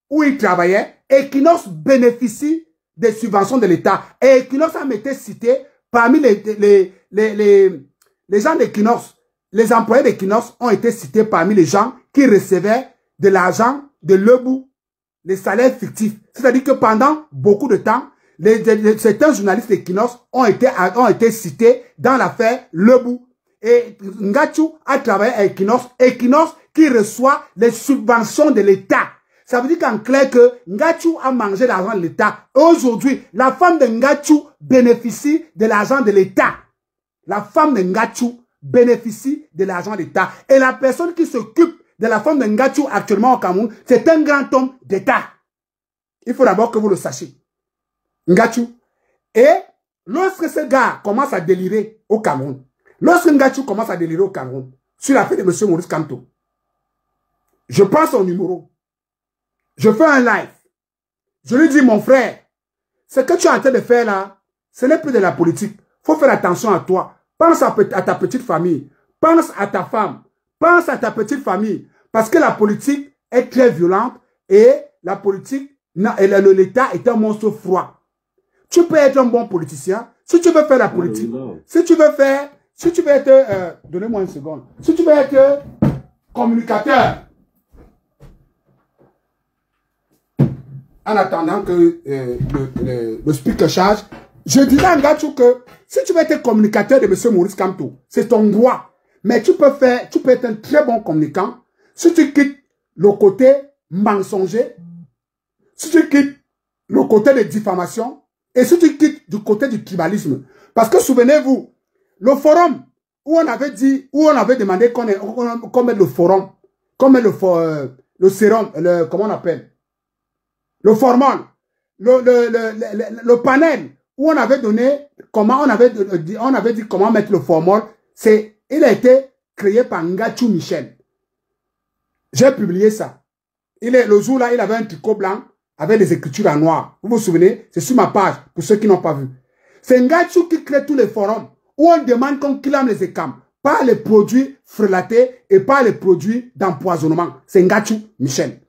où il travaillait, Equinox bénéficie des subventions de l'État. Et Equinox a été cité parmi les gens d'Equinox. Les employés d'Equinox ont été cités parmi les gens qui recevaient de l'argent de Lebou, les salaires fictifs. C'est-à-dire que pendant beaucoup de temps, certains journalistes d'Equinox ont été cités dans l'affaire Lebou. Et Ngachou a travaillé à Equinox. Equinox qui reçoit les subventions de l'État. Ça veut dire qu'en clair que Ngachou a mangé l'argent de l'État. Aujourd'hui, la femme de Ngachou bénéficie de l'argent de l'État. La femme de Ngachou bénéficie de l'argent de l'État. Et la personne qui s'occupe de la femme de Ngachou actuellement au Cameroun, c'est un grand homme d'État. Il faut d'abord que vous le sachiez. Ngachou. Et lorsque ce gars commence à délirer au Cameroun, lorsque Ngachou commence à délirer au Cameroun, sur l'affaire de M. Maurice Kamto, je prends son numéro. Je fais un live. Je lui dis, mon frère, ce que tu es en train de faire là, ce n'est plus de la politique. Il faut faire attention à toi. Pense à ta petite famille. Pense à ta femme. Pense à ta petite famille. Parce que la politique est très violente et la politique, l'État est un monstre froid. Tu peux être un bon politicien. Si tu veux faire la politique, si tu veux être, donnez-moi une seconde. Si tu veux être communicateur, en attendant que le speaker charge, je dirais à Ngachou que si tu veux être communicateur de M. Maurice Kamto, c'est ton droit. Mais tu peux être un très bon communicant si tu quittes le côté mensonger, si tu quittes le côté de diffamation et si tu quittes du côté du tribalisme. Parce que souvenez-vous, le forum où on avait dit, où on avait demandé qu'on mette le forum, qu'on mette le sérum, comment on appelle? Le formal, le panel où on avait donné comment on avait dit comment mettre le formal, il a été créé par Ngachou Michel. J'ai publié ça. Le jour là, il avait un tricot blanc avec des écritures en noir. Vous vous souvenez? C'est sur ma page pour ceux qui n'ont pas vu. C'est Ngachou qui crée tous les forums où on demande qu'on clame les écames, pas les produits frelatés et pas les produits d'empoisonnement. C'est Ngachou Michel.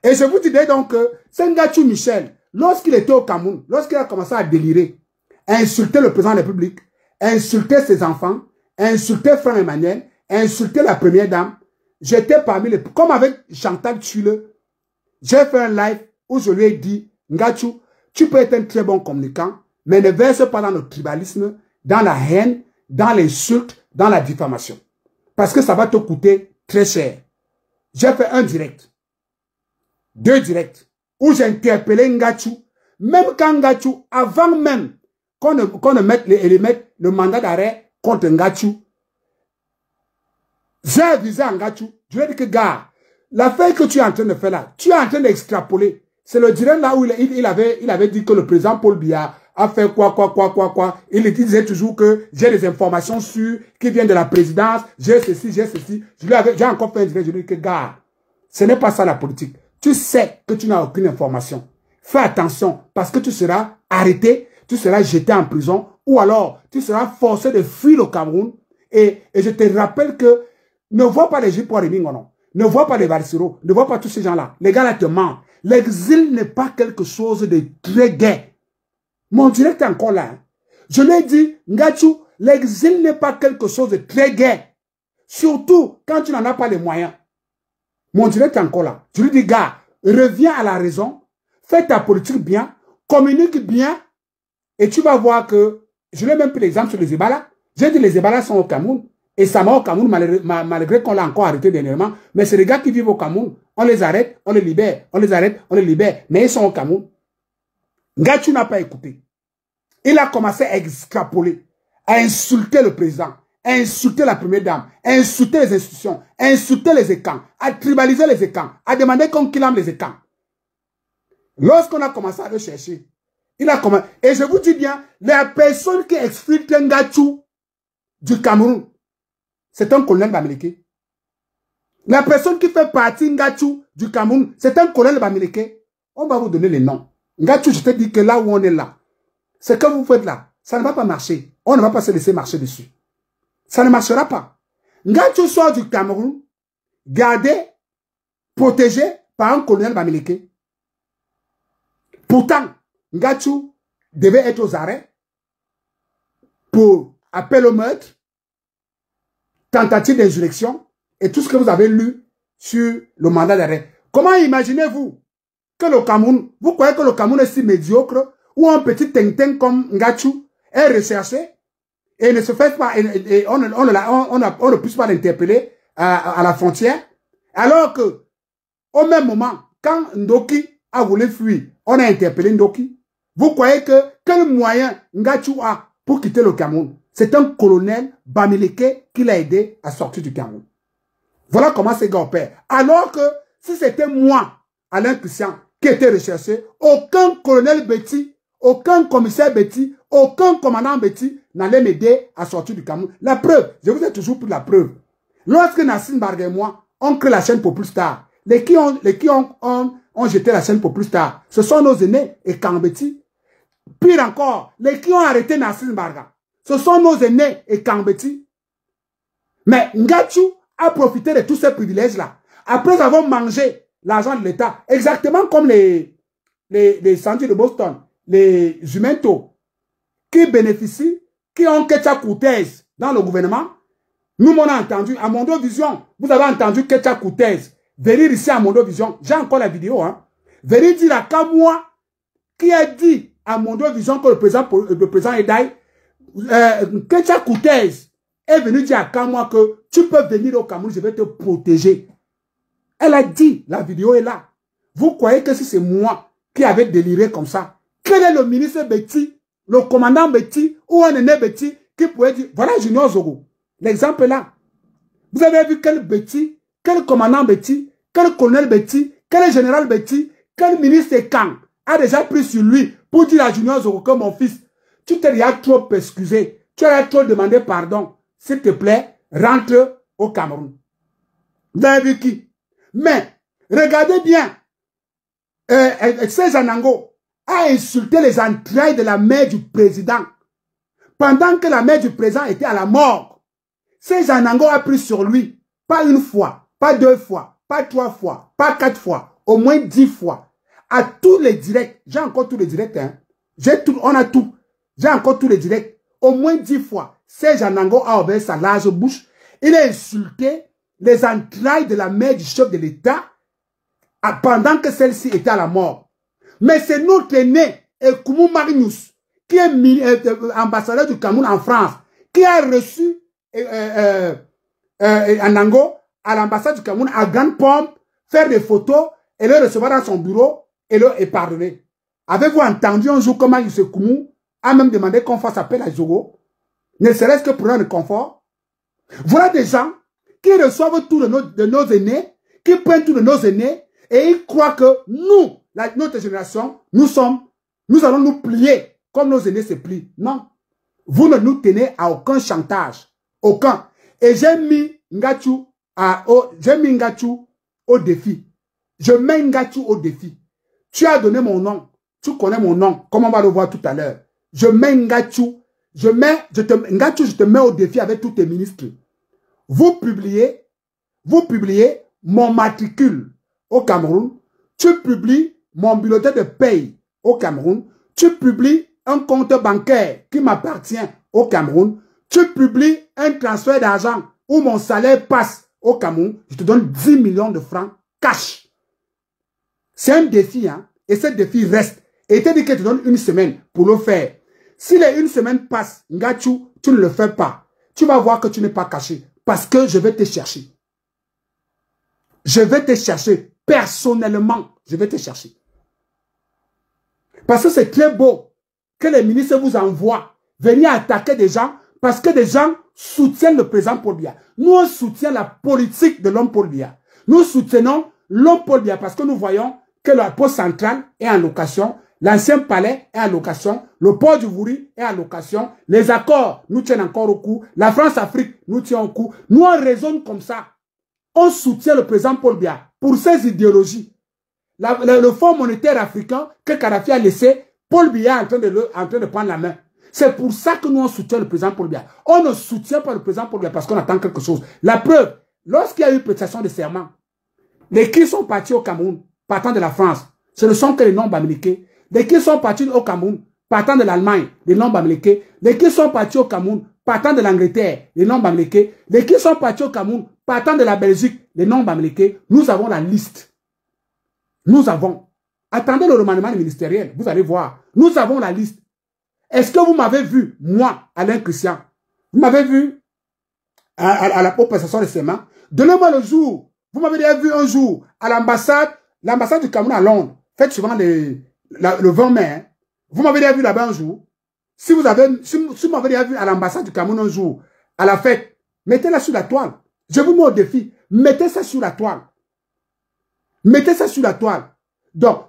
Et je vous disais donc que c'est Ngachou Michel, lorsqu'il était au Cameroun, lorsqu'il a commencé à délirer, à insulter le président de la République, à insulter ses enfants, à insulter Franck Emmanuel, à insulter la première dame, j'étais parmi les... Comme avec Chantal Tchule, j'ai fait un live où je lui ai dit, Ngachou, tu peux être un très bon communicant, mais ne verse pas dans le tribalisme, dans la haine, dans l'insulte, dans la diffamation. Parce que ça va te coûter très cher. J'ai fait un direct. 2 directs, où j'ai interpellé Ngachou, même quand Ngachou, avant même qu'on ne mette le mandat d'arrêt contre Ngachou, j'ai avisé à Ngachou, je lui ai dit que gars, l'affaire que tu es en train de faire là, tu es en train d'extrapoler. C'est le direct là où il avait dit que le président Paul Biya a fait quoi. Il disait toujours que j'ai des informations sûres qui viennent de la présidence, j'ai ceci. J'ai encore fait un direct, je lui ai dit que gars, ce n'est pas ça la politique. Tu sais que tu n'as aucune information. fais attention parce que tu seras arrêté, tu seras jeté en prison ou alors tu seras forcé de fuir le Cameroun. Et je te rappelle que ne vois pas les Jipois non. Ne vois pas les Varsiro, ne vois pas tous ces gens-là. Les gars là te mentent. L'exil n'est pas quelque chose de très gai. Mon direct est encore là. Hein. Je l'ai dit, Ngachu, l'exil n'est pas quelque chose de très gai. Surtout quand tu n'en as pas les moyens. Mon direct est encore là. Je lui dis, gars, reviens à la raison, fais ta politique bien, communique bien, et tu vas voir que, je l'ai même pris l'exemple sur les Ébala. J'ai dit les Ébala sont au Cameroun, et ça m'a au Cameroun, malgré qu'on l'a encore arrêté dernièrement, mais c'est les gars qui vivent au Cameroun. On les arrête, on les libère, on les arrête, on les libère, mais ils sont au Cameroun. Ngachu n'a pas écouté. Il a commencé à extrapoler, à insulter le président, à insulter la première dame, à insulter les institutions, à insulter les écans, à tribaliser les écans, à demander qu'on kilame les écans. Lorsqu'on a commencé à rechercher, il a commencé, et je vous dis bien, la personne qui exfiltre Ngachu du Cameroun, c'est un colonel Bamileke. La personne qui fait partie Ngachu du Cameroun, c'est un colonel Bamileke. On va vous donner les noms. Ngachu, je te dis que là où on est là, ce que vous faites là, ça ne va pas marcher. On ne va pas se laisser marcher dessus. Ça ne marchera pas. Ngachu sort du Cameroun, gardé, protégé par un colonel Bamileke. Pourtant, Ngachu devait être aux arrêts pour appel au meurtre, tentative d'insurrection et tout ce que vous avez lu sur le mandat d'arrêt. Comment imaginez-vous que le Cameroun, vous croyez que le Cameroun est si médiocre ou un petit tintin comme Ngachu est recherché et ne se fait pas, et on ne puisse pas l'interpeller à la frontière, alors que au même moment, quand Ndoki a voulu fuir, on a interpellé Ndoki. Vous croyez que quel moyen Ngachu a pour quitter le Cameroun? C'est un colonel Bamileke qui l'a aidé à sortir du Cameroun. Voilà comment ces gars opèrent. Alors que si c'était moi, Alain Christian, qui était recherché, aucun colonel Betty, aucun commissaire Betty, aucun commandant Betty n'allait m'aider à sortir du Cameroun. La preuve, je vous ai toujours pris la preuve. Lorsque Nassim Barga et moi, on crée la chaîne Popul Star, les qui ont jeté la chaîne Popul Star, ce sont nos aînés et Kambeti. Pire encore, les qui ont arrêté Nassim Barga, ce sont nos aînés et Kambeti. Mais Ngachu a profité de tous ces privilèges-là. Après avoir mangé l'argent de l'État, exactement comme les Sandy de Boston, les Jumento, qui bénéficient, qui ont Ketia Koutez dans le gouvernement. Nous, on a entendu, à Mondo Vision, vous avez entendu Ketia Koutez venir ici à Mondo Vision. J'ai encore la vidéo, hein. Venir dire à Kamwa, qui a dit à Mondo Vision que le président Edaï, Ketia Koutez est venu dire à Kamwa que tu peux venir au Cameroun, je vais te protéger. Elle a dit, la vidéo est là. Vous croyez que si c'est moi qui avais déliré comme ça, quel est le ministre Betty, le commandant Betty ou un aîné Betty qui pourrait dire, voilà Junior Zogo, l'exemple est là. Vous avez vu quel Betty, quel commandant Betty, quel colonel Betty, quel général Betty, quel ministre Kang a déjà pris sur lui pour dire à Junior Zogo que mon fils, tu t'es déjà trop excusé, tu as trop demandé pardon, s'il te plaît, rentre au Cameroun. Vous avez vu qui? Mais, regardez bien, Cézanango a insulté les entrailles de la mère du président. Pendant que la mère du président était à la mort, Cézanango a pris sur lui, pas une fois, pas deux fois, pas trois fois, pas quatre fois, au moins 10 fois. À tous les directs, j'ai encore tous les directs, hein. On a tout. J'ai encore tous les directs. Au moins 10 fois, Cézanango a ouvert sa large bouche. Il a insulté les entrailles de la mère du chef de l'État pendant que celle-ci était à la mort. Mais c'est notre aîné, Koumou Marinus, qui est ambassadeur du Cameroun en France, qui a reçu Anango à l'ambassade du Cameroun à grande pompe, faire des photos et le recevoir dans son bureau et le pardonner. Avez-vous entendu un jour comment M. Koumou a même demandé qu'on fasse appel à Zogo, ne serait-ce que pour un confort? Voilà des gens qui reçoivent tout de nos aînés, qui prennent tout de nos aînés, et ils croient que nous, notre génération, nous allons nous plier comme nos aînés se plient. Non. Vous ne nous tenez à aucun chantage. Aucun. Et j'ai mis Ngachu au défi. Je mets Ngachu au défi. Tu as donné mon nom. tu connais mon nom, comme on va le voir tout à l'heure. Je mets Ngachu, Ngachu, je te mets au défi avec tous tes ministres. Vous publiez mon matricule au Cameroun, tu publies mon bulletin de paye au Cameroun, tu publies un compte bancaire qui m'appartient au Cameroun, tu publies un transfert d'argent où mon salaire passe au Cameroun, je te donne 10 millions de francs cash. C'est un défi, hein, et ce défi reste. Et il te dit que te donne une semaine pour le faire. Si les une semaine passe, Ngachu, tu ne le fais pas, tu vas voir que tu n'es pas caché. Parce que je vais te chercher. Je vais te chercher. Personnellement, je vais te chercher. Parce que c'est très beau que les ministres vous envoient venir attaquer des gens parce que des gens soutiennent le président Paul Biya. Nous, on soutient la politique de l'homme Paul Biya. Nous soutenons l'homme Paul Biya parce que nous voyons que la poste centrale est en location, l'ancien palais est en location, le port du Vouri est en location, les accords nous tiennent encore au cou, la France-Afrique nous tient au cou. Nous, on raisonne comme ça. On soutient le président Paul Biya pour ses idéologies. Le Fonds monétaire africain que Kadhafi a laissé, Paul Biya est en train de prendre la main. C'est pour ça que nous, on soutient le président Paul Biya. On ne soutient pas le président Paul Biya parce qu'on attend quelque chose. La preuve, lorsqu'il y a eu prestation de serment, les qui sont partis au Cameroun, partant de la France, ce ne sont que les nombres américains. Les qui sont partis au Cameroun, partant de l'Allemagne, les nombres américains. Les qui sont partis au Cameroun, partant de l'Angleterre, les nombres américains. Les qui sont partis au Cameroun, partant de la Belgique, les nombres américains. Nous avons la liste. Nous avons. Attendez le remaniement ministériel, vous allez voir. Nous avons la liste. Est-ce que vous m'avez vu, moi, Alain Christian? Vous m'avez vu à la prestation de serment? Donnez-moi le jour. Vous m'avez déjà vu un jour à l'ambassade du Cameroun à Londres. Faites souvent le 20 mai. Hein. Vous m'avez déjà vu là-bas un jour. Si vous m'avez déjà vu à l'ambassade du Cameroun un jour, à la fête, mettez-la sur la toile. Je vous mets au défi. Mettez ça sur la toile. Mettez ça sur la toile. Donc,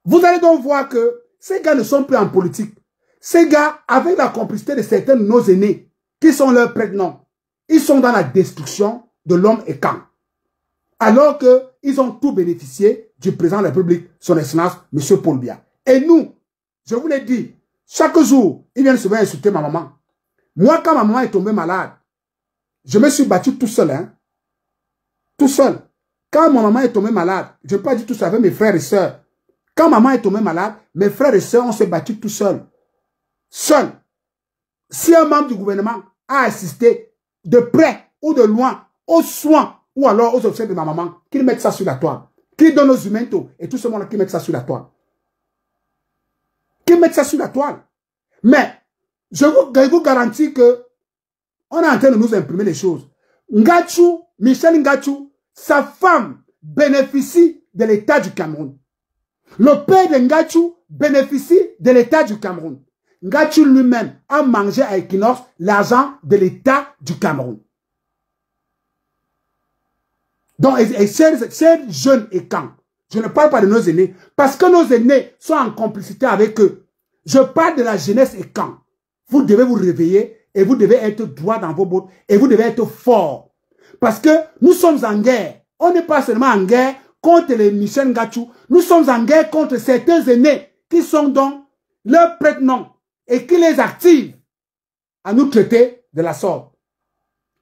vous allez donc voir que ces gars ne sont plus en politique. Ces gars, avec la complicité de certains de nos aînés, qui sont leurs prétendants, ils sont dans la destruction de l'homme et camp. Alors qu'ils ont tout bénéficié du président de la République, son excellence, M. Paul Biya. Et nous, je vous l'ai dit, chaque jour, ils viennent souvent insulter ma maman. Moi, quand ma maman est tombée malade, je me suis battu tout seul. Hein? Tout seul. Quand ma maman est tombée malade, je ne peux pas dire tout ça avec mes frères et sœurs. Quand maman est tombée malade, mes frères et sœurs, on s'est battus tout seul. Seul. Si un membre du gouvernement a assisté de près ou de loin aux soins ou alors aux obsèques de ma maman, qu'ils mettent ça sur la toile. Qu'ils donnent aux humains et tout ce monde qui mettent ça sur la toile. Qu'ils mettent ça sur la toile. Mais, je vous garantis que on est en train de nous imprimer les choses. Ngachu, Michel Ngachu, sa femme bénéficie de l'État du Cameroun. Le père de Ngachu bénéficie de l'État du Cameroun. Ngachu lui-même a mangé à Equinox l'argent de l'État du Cameroun. Donc, ces jeunes et quand, je ne parle pas de nos aînés, parce que nos aînés sont en complicité avec eux. Je parle de la jeunesse et quand. Vous devez vous réveiller et vous devez être droit dans vos bottes et vous devez être fort. Parce que nous sommes en guerre. On n'est pas seulement en guerre contre les Michel Ngachu, nous sommes en guerre contre certains aînés qui sont dans leur prête-nom et qui les activent à nous traiter de la sorte.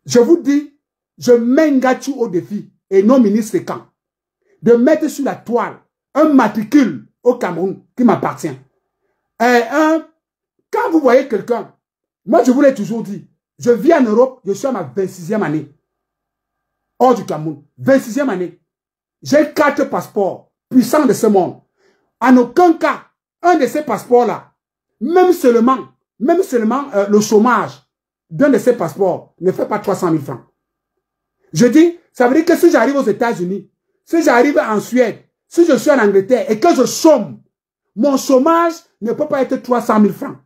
Je vous dis, je mets Ngachu au défi et nos ministres et camps de mettre sur la toile un matricule au Cameroun qui m'appartient. Quand vous voyez quelqu'un, moi je vous l'ai toujours dit, je vis en Europe, je suis à ma 26e année. Hors du Cameroun, 26e année. J'ai 4 passeports puissants de ce monde. En aucun cas, un de ces passeports-là, même seulement le chômage d'un de ces passeports ne fait pas 300 000 francs. Je dis, ça veut dire que si j'arrive aux États-Unis, si j'arrive en Suède, si je suis en Angleterre et que je chôme, mon chômage ne peut pas être 300 000 francs.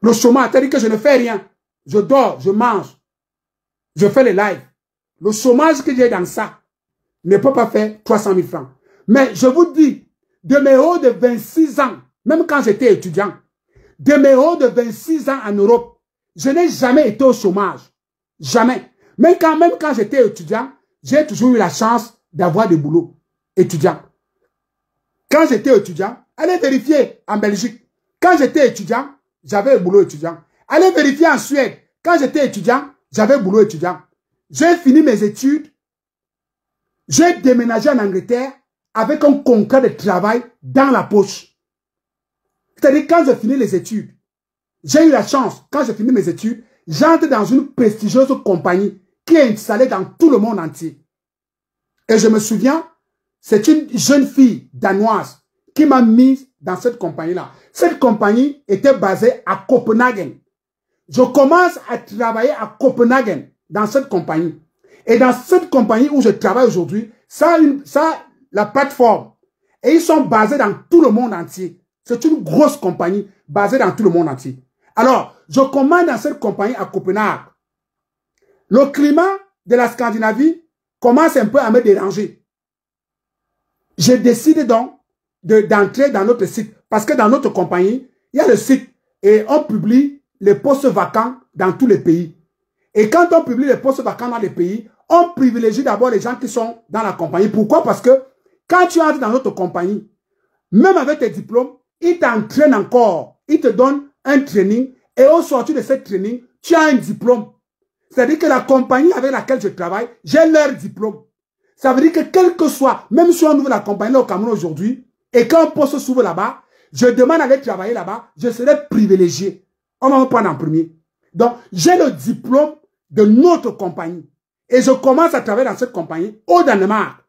Le chômage, c'est-à-dire que je ne fais rien. Je dors, je mange, je fais les lives. Le chômage que j'ai dans ça ne peut pas faire 300 000 francs. Mais je vous dis, de mes hauts de 26 ans, même quand j'étais étudiant, de mes hauts de 26 ans en Europe, je n'ai jamais été au chômage. Jamais. Même quand j'étais étudiant, j'ai toujours eu la chance d'avoir des boulots étudiants. Quand j'étais étudiant, allez vérifier en Belgique. Quand j'étais étudiant, j'avais un boulot étudiant. Allez vérifier en Suède. Quand j'étais étudiant, j'avais un boulot étudiant. J'ai fini mes études. J'ai déménagé en Angleterre avec un contrat de travail dans la poche. C'est-à-dire, quand j'ai fini les études, j'ai eu la chance, quand j'ai fini mes études, j'entre dans une prestigieuse compagnie qui est installée dans tout le monde entier. Et je me souviens, c'est une jeune fille danoise qui m'a mise dans cette compagnie-là. Cette compagnie était basée à Copenhague. Je commence à travailler à Copenhague dans cette compagnie. Et dans cette compagnie où je travaille aujourd'hui, ça a la plateforme. Et ils sont basés dans tout le monde entier. C'est une grosse compagnie basée dans tout le monde entier. Alors, je commence dans cette compagnie à Copenhague. Le climat de la Scandinavie commence un peu à me déranger. Je décide donc d'entrer dans notre site. Parce que dans notre compagnie, il y a le site et on publie les postes vacants dans tous les pays. Et quand on publie les postes vacants dans les pays, on privilégie d'abord les gens qui sont dans la compagnie. Pourquoi? Parce que quand tu entres dans notre compagnie, même avec tes diplômes, ils t'entraînent encore. Ils te donnent un training et au sortir de ce training, tu as un diplôme. C'est-à-dire que la compagnie avec laquelle je travaille, j'ai leur diplôme. Ça veut dire que quel que soit, même si on ouvre la compagnie là au Cameroun aujourd'hui, et quand un poste s'ouvre là-bas, je demande à aller travailler là-bas, je serai privilégié. On va me prendre en premier. Donc, j'ai le diplôme de notre compagnie. Et je commence à travailler dans cette compagnie au Danemark.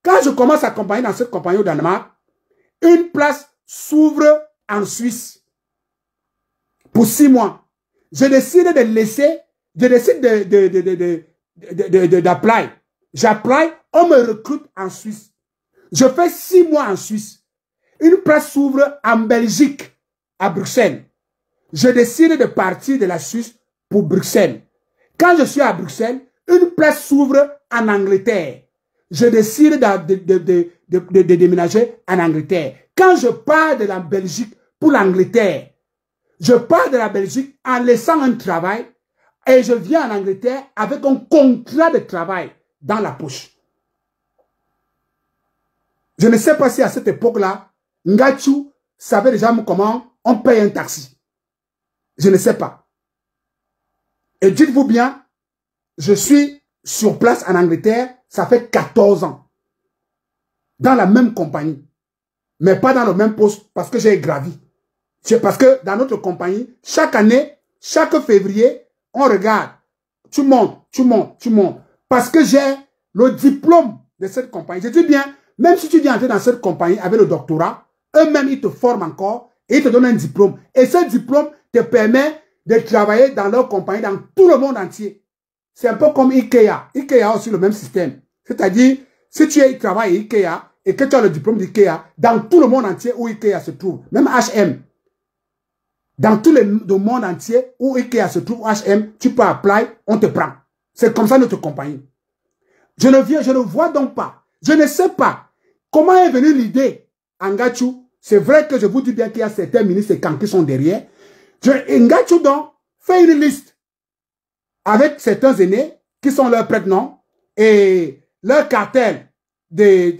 Quand je commence à travailler dans cette compagnie au Danemark, une place s'ouvre en Suisse pour 6 mois. Je décide de laisser, je décide d'apply. J'apply, on me recrute en Suisse. Je fais 6 mois en Suisse. Une place s'ouvre en Belgique, à Bruxelles. Je décide de partir de la Suisse pour Bruxelles. Quand je suis à Bruxelles, une place s'ouvre en Angleterre. Je décide de déménager en Angleterre. Quand je pars de la Belgique pour l'Angleterre, je pars de la Belgique en laissant un travail et je viens en Angleterre avec un contrat de travail dans la poche. Je ne sais pas si à cette époque-là, Ngachu savait déjà comment on paye un taxi. Je ne sais pas. Et dites-vous bien, je suis sur place en Angleterre, ça fait 14 ans. Dans la même compagnie. Mais pas dans le même poste parce que j'ai gravi. C'est parce que dans notre compagnie, chaque année, chaque février, on regarde. Tu montes, tu montes, tu montes. Parce que j'ai le diplôme de cette compagnie. Je dis bien, même si tu viens entrer dans cette compagnie avec le doctorat, eux-mêmes, ils te forment encore et ils te donnent un diplôme. Et ce diplôme te permet de travailler dans leur compagnie, dans tout le monde entier. C'est un peu comme Ikea. Ikea a aussi le même système. C'est-à-dire, si tu travailles à Ikea et que tu as le diplôme d'Ikea, dans tout le monde entier où Ikea se trouve, même H&M, dans tout le monde entier où Ikea se trouve, H&M, tu peux apply, on te prend. C'est comme ça notre compagnie. Je ne vois donc pas, je ne sais pas comment est venue l'idée en Ngachu. C'est vrai que je vous dis bien qu'il y a certains ministres et camps qui sont derrière. Ngachu donc fait une liste avec certains aînés qui sont leurs prête-noms et leur cartel des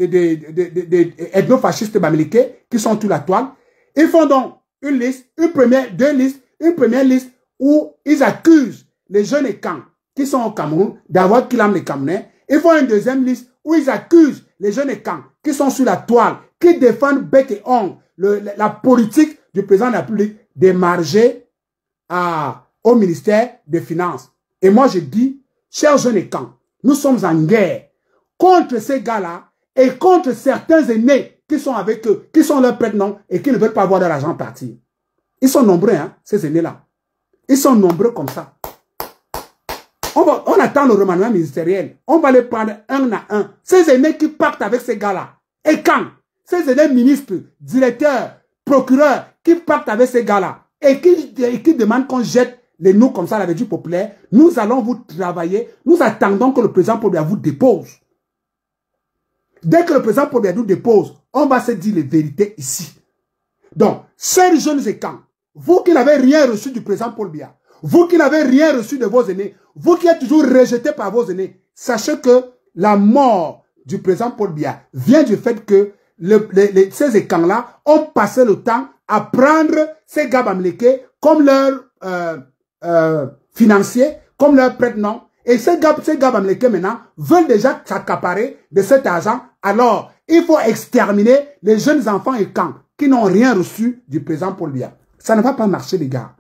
ethno-fascistes bamiliqués qui sont tout la toile. Ils font donc une liste, une première liste où ils accusent les jeunes et camps qui sont au Cameroun d'avoir kidnappé les Camerounais. Ils font une deuxième liste où ils accusent les jeunes et camps qui sont sur la toile, qui défendent bec et ongle la politique du président de la République d'émarger au ministère des Finances. Et moi je dis, chers jeunes et camps, nous sommes en guerre contre ces gars-là et contre certains aînés qui sont avec eux, qui sont leurs prête-noms et qui ne veulent pas voir leur argent partir. Ils sont nombreux, hein, ces aînés-là. Ils sont nombreux comme ça. On attend le remaniement ministériel. On va les prendre un à un. Ces aînés qui partent avec ces gars-là. Et quand ces aînés ministres, directeurs, procureurs qui partent avec ces gars-là et qui demandent qu'on jette les noms comme ça à la République populaire, nous allons vous travailler. Nous attendons que le président Paul Biya vous dépose. Dès que le président Paul Biya nous dépose, on va se dire les vérités ici. Donc, chers jeunes et camps, vous qui n'avez rien reçu du président Paul Biya, vous qui n'avez rien reçu de vos aînés, vous qui êtes toujours rejetés par vos aînés, sachez que la mort du président Paul Biya vient du fait que ces écrans-là ont passé le temps à prendre ces gars bamlékés comme leurs financiers, comme leurs prête-noms. Et ces gars bamlékés maintenant veulent déjà s'accaparer de cet argent. Alors, il faut exterminer les jeunes enfants et camps qui n'ont rien reçu du président Paul Biya. Ça ne va pas marcher, les gars.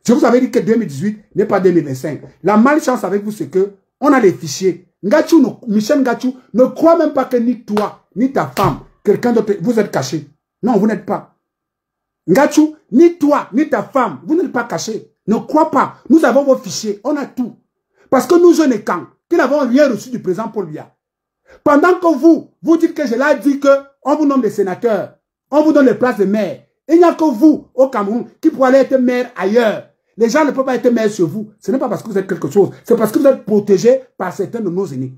Je vous avais dit que 2018 n'est pas 2025. La malchance avec vous, c'est que on a les fichiers. Michel Ngachou ne croit même pas que ni toi, ni ta femme, quelqu'un d'autre, vous êtes caché. Non, vous n'êtes pas. Ngachou, ni toi, ni ta femme, vous n'êtes pas caché. Ne crois pas. Nous avons vos fichiers. On a tout. Parce que nous, jeunes et camps, qui n'avons rien reçu du président Paul Biya. Pendant que vous dites que je l'ai dit qu'on vous nomme des sénateurs, on vous donne les places de maire. Il n'y a que vous, au Cameroun, qui pourrez aller être maire ailleurs. Les gens ne peuvent pas être maire sur vous. Ce n'est pas parce que vous êtes quelque chose. C'est parce que vous êtes protégé par certains de nos aînés.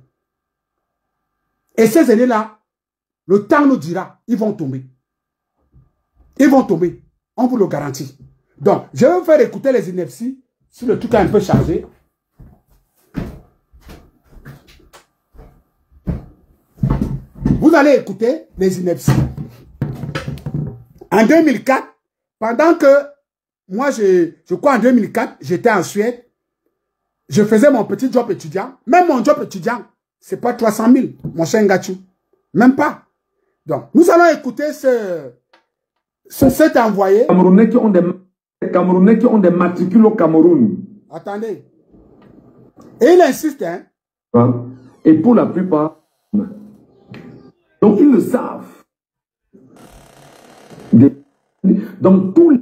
Et ces aînés-là, le temps nous dira, ils vont tomber. Ils vont tomber. On vous le garantit. Donc, je vais vous faire écouter les INEFCI si le truc est un peu chargé. Vous allez écouter les INEFCI. En 2004, pendant que moi, je crois en 2004, j'étais en Suède, je faisais mon petit job étudiant. Même mon job étudiant, ce n'est pas 300 000, mon cher Ngachou. Même pas. Donc, nous allons écouter cet envoyé. Camerounais qui ont des matricules au Cameroun. Attendez. Et il insiste, hein. Et pour la plupart, donc ils le savent. Donc tous les...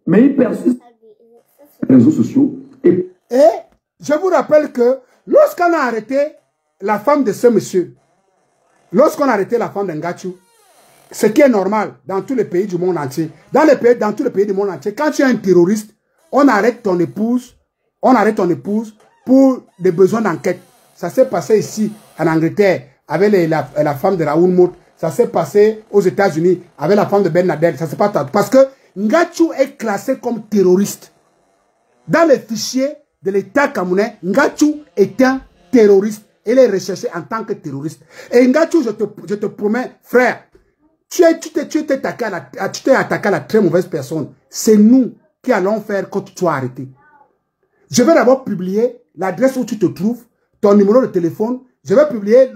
Mais ils persistent sur les réseaux sociaux. Et je vous rappelle que lorsqu'on a arrêté la femme de ce monsieur, lorsqu'on a arrêté la femme d'Ngachou, ce qui est normal dans tous les pays du monde entier, dans tous les pays du monde entier, quand tu es un terroriste, on arrête ton épouse pour des besoins d'enquête. Ça s'est passé ici en Angleterre avec la femme de Raoul Mout. Ça s'est passé aux États-Unis avec la femme de Ben Laden. Ça s'est pas parce que Ngachou est classé comme terroriste. Dans les fichiers de l'État camerounais, Ngachou est un terroriste. Il est recherché en tant que terroriste. Et Ngachou, je te promets, frère, tu t'es attaqué à la très mauvaise personne. C'est nous qui allons faire quand tu sois arrêté. Je vais d'abord publier l'adresse où tu te trouves, ton numéro de téléphone. Je vais publier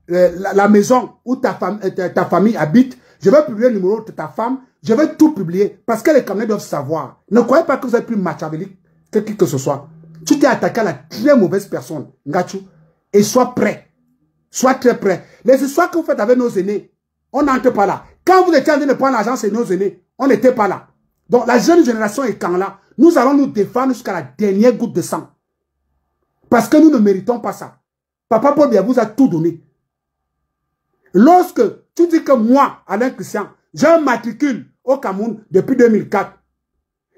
la maison où ta famille habite. Je vais publier le numéro de ta femme. Je vais tout publier parce que les Camerounais doivent savoir. Ne croyez pas que vous êtes plus machiavélique que qui que ce soit. Tu t'es attaqué à la très mauvaise personne, Ngachou, et sois prêt. Sois très prêt. Les histoires que vous faites avec nos aînés, on n'entre pas là. Quand vous étiez en train de prendre l'argent, c'est nos aînés. On n'était pas là. Donc la jeune génération est quand là. Nous allons nous défendre jusqu'à la dernière goutte de sang. Parce que nous ne méritons pas ça. Papa Paul Biya vous a tout donné. Lorsque tu dis que moi, Alain Christian, j'ai un matricule au Cameroun depuis 2004.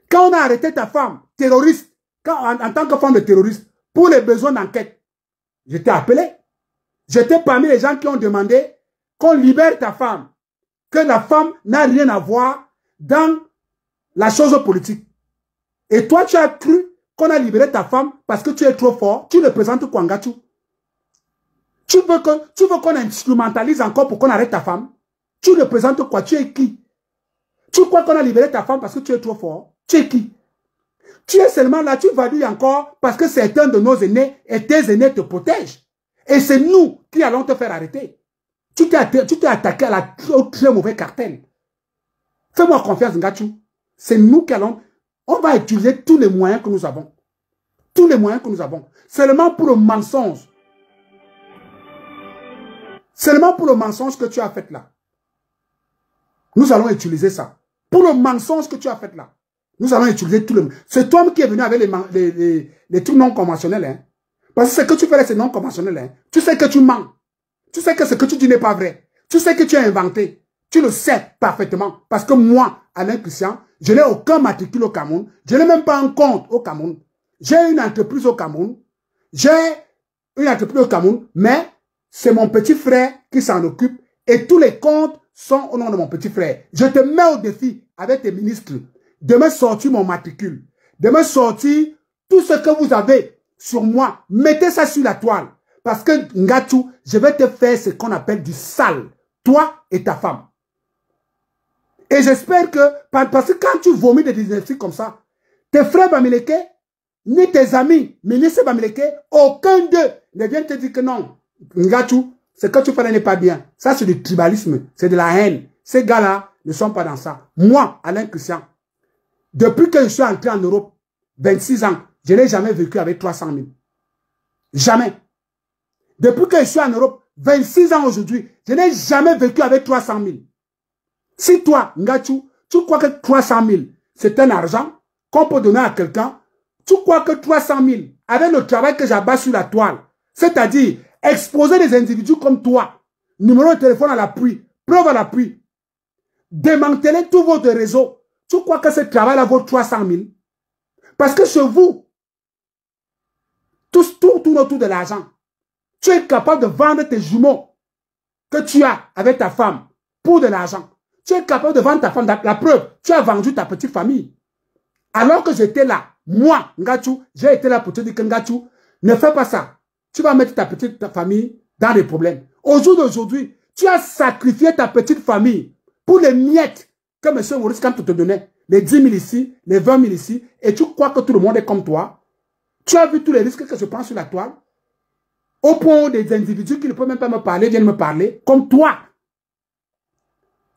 Quand on a arrêté ta femme, terroriste, en tant que femme de terroriste, pour les besoins d'enquête, je t'ai appelé. J'étais parmi les gens qui ont demandé qu'on libère ta femme. Que la femme n'a rien à voir dans la chose politique. Et toi, tu as cru qu'on a libéré ta femme parce que tu es trop fort. Tu représentes Ngachou. Tu veux qu'on instrumentalise encore pour qu'on arrête ta femme? Tu représentes quoi? Tu es qui? Tu crois qu'on a libéré ta femme parce que tu es trop fort? Tu es qui? Tu es seulement là, tu vadouilles encore parce que certains de nos aînés et tes aînés te protègent. Et c'est nous qui allons te faire arrêter. Tu t'es attaqué au très mauvais cartel. Fais-moi confiance, Ngachou. C'est nous qui allons... On va utiliser tous les moyens que nous avons. Tous les moyens que nous avons. Seulement pour le mensonge. Seulement pour le mensonge que tu as fait là. Nous allons utiliser ça. Pour le mensonge que tu as fait là. Nous allons utiliser tout le... C'est toi qui est venu avec les trucs non conventionnels. Hein. Parce que ce que tu fais là, c'est non conventionnel. Hein. Tu sais que tu mens. Tu sais que ce que tu dis n'est pas vrai. Tu sais que tu as inventé. Tu le sais parfaitement. Parce que moi, Alain Christian, je n'ai aucun matricule au Cameroun. Je n'ai même pas un compte au Cameroun. J'ai une entreprise au Cameroun. Mais c'est mon petit frère qui s'en occupe. Et tous les comptes sont au nom de mon petit frère. Je te mets au défi avec tes ministres de me sortir mon matricule. De me sortir tout ce que vous avez sur moi. Mettez ça sur la toile. Parce que Ngachou, je vais te faire ce qu'on appelle du sale. toi et ta femme. Et j'espère que, parce que quand tu vomis des dynasties comme ça, tes frères Bamileke, ni tes amis, ministres Bamileke, aucun d'eux ne vient te dire que non, Ngachu, ce que tu fais n'est pas bien. Ça, c'est du tribalisme, c'est de la haine. Ces gars-là ne sont pas dans ça. Moi, Alain Christian, depuis que je suis entré en Europe, 26 ans, je n'ai jamais vécu avec 300 000. Jamais. Depuis que je suis en Europe, 26 ans aujourd'hui, je n'ai jamais vécu avec 300 000. Si toi, Ngachu, tu crois que 300 000, c'est un argent qu'on peut donner à quelqu'un, tu crois que 300 000, avec le travail que j'abat sur la toile, c'est-à-dire exposer des individus comme toi, numéro de téléphone à l'appui, preuve à l'appui, démanteler tous vos réseaux, tu crois que ce travail-là vaut 300 000? Parce que chez vous, tout tourne autour de l'argent. Tu es capable de vendre tes jumeaux que tu as avec ta femme pour de l'argent. Tu es capable de vendre ta femme. La preuve, tu as vendu ta petite famille. Alors que j'étais là, moi, Ngachu, j'ai été là pour te dire que Ngachu, ne fais pas ça. Tu vas mettre ta petite famille dans des problèmes. Au jour d'aujourd'hui, tu as sacrifié ta petite famille pour les miettes que M. Maurice Kamto te donnait. Les 10 000 ici, les 20 000 ici, et tu crois que tout le monde est comme toi. Tu as vu tous les risques que je prends sur la toile, au point où des individus qui ne peuvent même pas me parler viennent me parler, comme toi.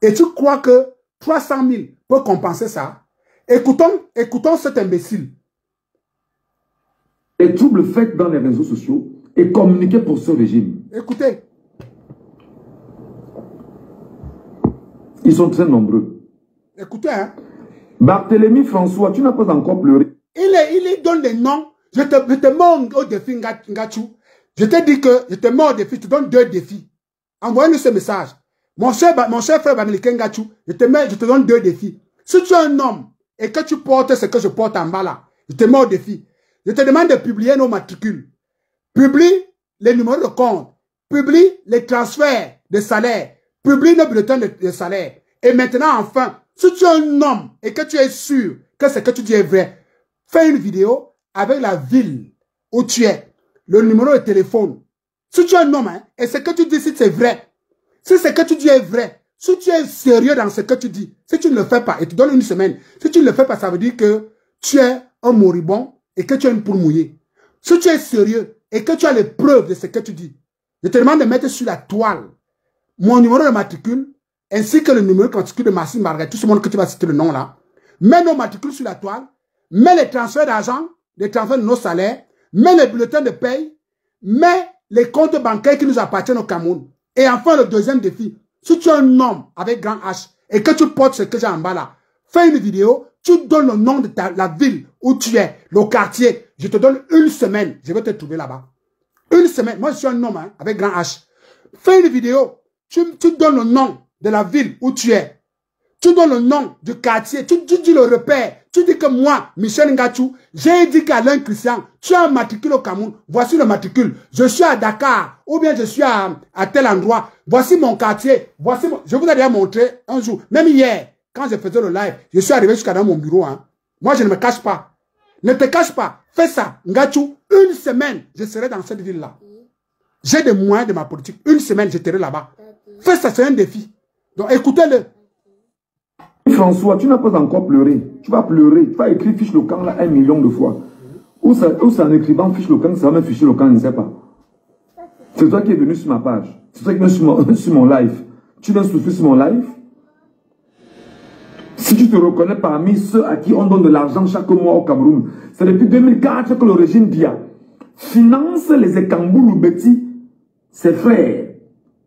Et tu crois que 300 000 peut compenser ça? Écoutons cet imbécile. Les troubles faits dans les réseaux sociaux et communiqués pour ce régime. Écoutez. Ils sont très nombreux. Écoutez, hein. Barthélemy François, tu n'as pas encore pleuré. Il donne des noms. Je te mets au défi, Ngachu. Je te dis que je te mets au défi, je te donne 2 défis. Envoyez-nous ce message. Mon cher frère Bamileke Ngachu, je te donne 2 défis. Si tu es un homme et que tu portes ce que je porte en bas là, je te mets au défi. Je te demande de publier nos matricules. Publie les numéros de compte. Publie les transferts de salaire. Publie nos bulletins de salaire. Et maintenant, enfin, si tu es un homme et que tu es sûr que ce que tu dis est vrai, fais une vidéo avec la ville où tu es, le numéro de téléphone. Si tu es un homme, hein, et ce que tu dis, si c'est vrai, si ce que tu dis est vrai, si tu es sérieux dans ce que tu dis, si tu ne le fais pas, et tu donnes une semaine, si tu ne le fais pas, ça veut dire que tu es un moribond et que tu as une poule mouillée. Si tu es sérieux et que tu as les preuves de ce que tu dis, je te demande de mettre sur la toile mon numéro de matricule, ainsi que le numéro de matricule de Massime Margaret, tout ce monde que tu vas citer le nom là. Mets nos matricules sur la toile, mets les transferts d'argent, les transferts de nos salaires, mets les bulletins de paye, mets les comptes bancaires qui nous appartiennent au Cameroun. Et enfin, le deuxième défi, si tu es un homme avec grand H et que tu portes ce que j'ai en bas là, fais une vidéo, tu donnes le nom de la ville où tu es, le quartier. Je te donne une semaine, je vais te trouver là-bas. Une semaine, moi je suis un homme hein, avec grand H. Fais une vidéo, tu donnes le nom de la ville où tu es. Tu donnes le nom du quartier, tu dis le repère. Tu dis que moi, Michel Ngachu, j'ai dit qu'Alain Christian, tu as un matricule au Cameroun. Voici le matricule. Je suis à Dakar, ou bien je suis à tel endroit. Voici mon quartier. Je vous ai déjà montré un jour, même hier, quand je faisais le live, je suis arrivé jusqu'à dans mon bureau. Hein. Moi, je ne me cache pas. Ne te cache pas. Fais ça. Ngachu, une semaine, je serai dans cette ville-là. J'ai des moyens de ma politique. Une semaine, je serai là-bas. Fais ça, c'est un défi. Donc, écoutez-le. François, tu n'as pas encore pleuré. Tu vas pleurer. Tu vas écrire fiche le camp là 1 million de fois. Ou c'est en écrivant fiche le camp, ça va même ficher le camp, je ne sais pas. C'est toi qui es venu sur ma page. C'est toi qui es venu sur mon live. Tu viens souffrir sur mon live. Si tu te reconnais parmi ceux à qui on donne de l'argent chaque mois au Cameroun, c'est depuis 2004 que le régime Dia finance les Ekambou Loubeti, ses frères,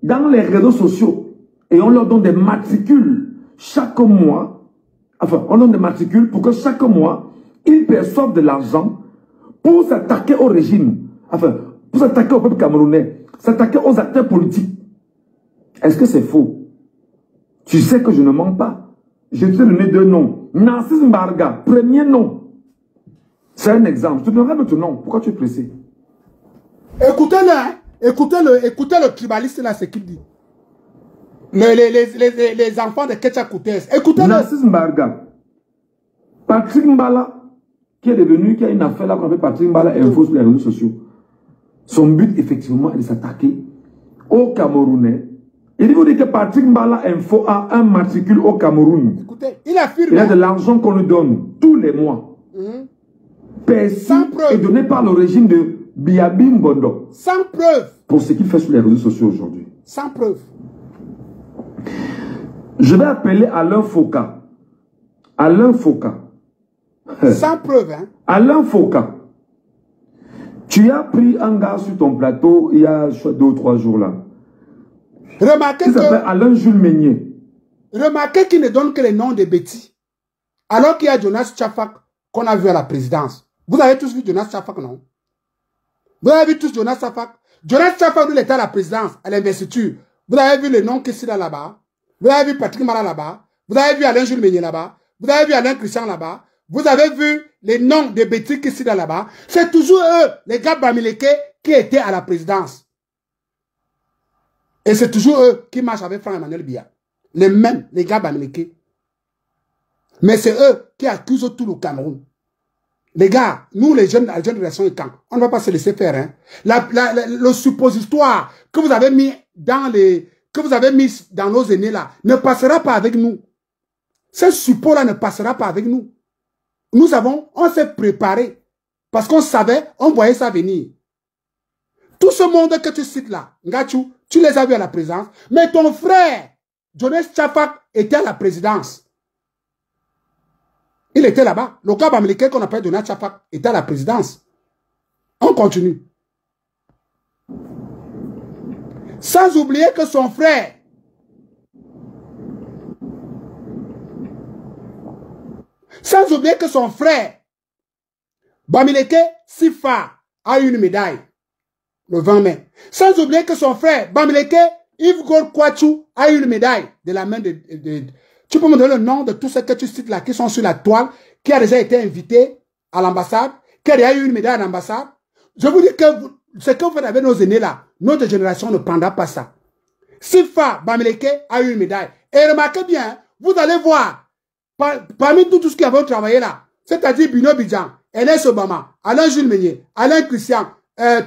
dans les réseaux sociaux. Et on leur donne des matricules chaque mois. Enfin, on donne des matricules pour que chaque mois, ils perçoivent de l'argent pour s'attaquer au régime. Enfin, pour s'attaquer au peuple camerounais, s'attaquer aux acteurs politiques. Est-ce que c'est faux? Tu sais que je ne mens pas. Je t'ai donné 2 noms. Narcisse Mbarga, premier nom. C'est un exemple. Je te donnerai d'autres noms. Pourquoi tu es pressé? Écoutez-le, hein? Écoutez le tribaliste là, ce qu'il dit. Les enfants de Ketcha Koutes. Écoutez-le. Narcisse Mbarga. Patrick Mbala, qui est devenu, qui a une affaire là qu'on appelle Patrick Mbala Info sur les réseaux sociaux. Son but, effectivement, est de s'attaquer aux Camerounais Il vous dit que Patrick Mbala Info a un matricule au Cameroun. Écoutez, il affirme. Il y a de l'argent qu'on lui donne tous les mois. Perçu et donné par le régime de Biabi Mbondo. Sans preuve. Pour ce qu'il fait sur les réseaux sociaux aujourd'hui. Sans preuve. Je vais appeler Alain Foka. Alain Foka. Sans preuve, hein. Alain Foka. Tu as pris un gars sur ton plateau il y a 2 ou 3 jours là. Remarquez il s'appelle Alain Jules Meignier. Remarquez qu'il ne donne que les noms des bêtis. Alors qu'il y a Jonas Tchafak qu'on a vu à la présidence. Vous avez tous vu Jonas Tchafak, non? Vous avez vu tous Jonas Tchafak? Jonas Tchafak, il était à la présidence, à l'investiture. Vous avez vu le nom qui est là-bas. Vous avez vu Patrick Mara là-bas. Vous avez vu Alain Jules Meignier là-bas. Vous avez vu Alain Christian là-bas. Vous avez vu les noms des bêtis qui sont là-bas. C'est toujours eux, les gars Bamileke, qui étaient à la présidence. Et c'est toujours eux qui marchent avec Franck-Emmanuel Biya. Les mêmes, les gars Bamileke. Mais c'est eux qui accusent tout le Cameroun. Les gars, nous les jeunes, la génération est quand on ne va pas se laisser faire. Hein. Le suppositoire que vous avez mis dans nos aînés là ne passera pas avec nous. Ce suppôt là ne passera pas avec nous. On s'est préparé parce qu'on savait, on voyait ça venir. Tout ce monde que tu cites là, Ngachou, tu les as vus à la présidence, mais ton frère, Jonas Tchafak, était à la présidence. Il était là-bas. Le gars Bamileke qu'on appelle Jonas Tchafak était à la présidence. On continue. Sans oublier que son frère, Bamileke Sifa, a eu une médaille le 20 mai. Sans oublier que son frère, Bamileke Yves Gor Kouachou, a eu une médaille de la main de... Tu peux me donner le nom de tous ceux que tu cites là, qui sont sur la toile, qui a déjà été invité à l'ambassade, qui a déjà eu une médaille à l'ambassade. Je vous dis que ce que vous faites avec nos aînés là, notre génération ne prendra pas ça. Sifa Bamileke a eu une médaille. Et remarquez bien, vous allez voir, parmi tous ceux qui avaient travaillé là, c'est-à-dire Bino Bidjan, Enes Obama, Alain Jules Meignier, Alain Christian,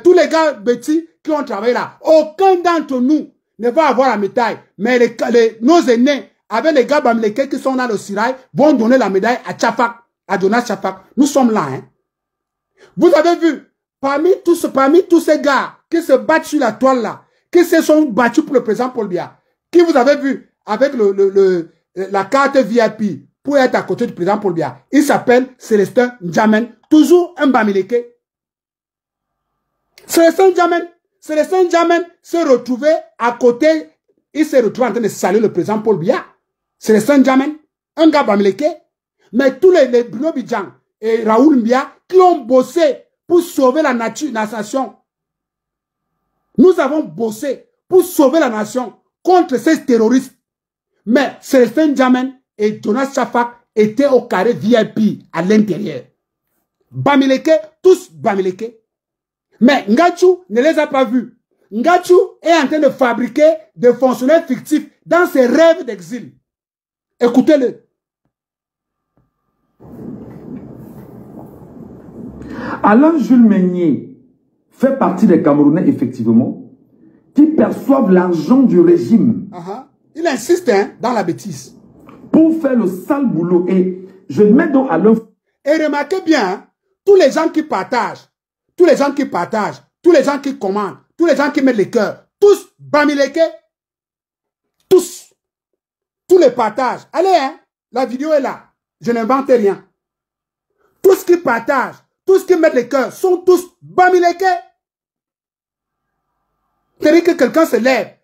tous les gars petits qui ont travaillé là, aucun d'entre nous ne va avoir la médaille. Mais nos aînés, avec les gars Bamileke qui sont dans le Sirail, vont donner la médaille à Tchafak, à Jonas Tchafak. Nous sommes là. Hein. Vous avez vu, parmi tous ces gars qui se battent sur la toile là, qui se sont battus pour le président Paul Biya, qui vous avez vu avec la carte VIP pour être à côté du président Paul Biya, il s'appelle Célestin Ndjamen, toujours un Bamileke. Célestin Ndjamen s'est retrouvé à côté, il s'est retrouvé en train de saluer le président Paul Biya. Célestin Ndjamen, un gars Bamileke, mais tous les Bruno Bidjan et Raoul Mbia qui ont bossé pour sauver la nation. Nous avons bossé pour sauver la nation contre ces terroristes. Mais Célestin Ndjamen et Jonas Tchafak étaient au carré VIP à l'intérieur. Bamileke, tous Bamileke. Mais Ngachou ne les a pas vus. Ngachou est en train de fabriquer des fonctionnaires fictifs dans ses rêves d'exil. Écoutez-le. Alain Jules Meignier fait partie des Camerounais, effectivement, qui perçoivent l'argent du régime. Il insiste hein, dans la bêtise. Pour faire le sale boulot. Et je mets donc Alain... Et remarquez bien, hein, tous les gens qui partagent, tous les gens qui commandent, tous les gens qui mettent les cœurs, tous Bamileke, tous les partages. Allez, hein, la vidéo est là. Je n'invente rien. Tous qui partagent, tous qui mettent les cœurs, sont tous Bamileke. C'est-à-dire que quelqu'un se lève.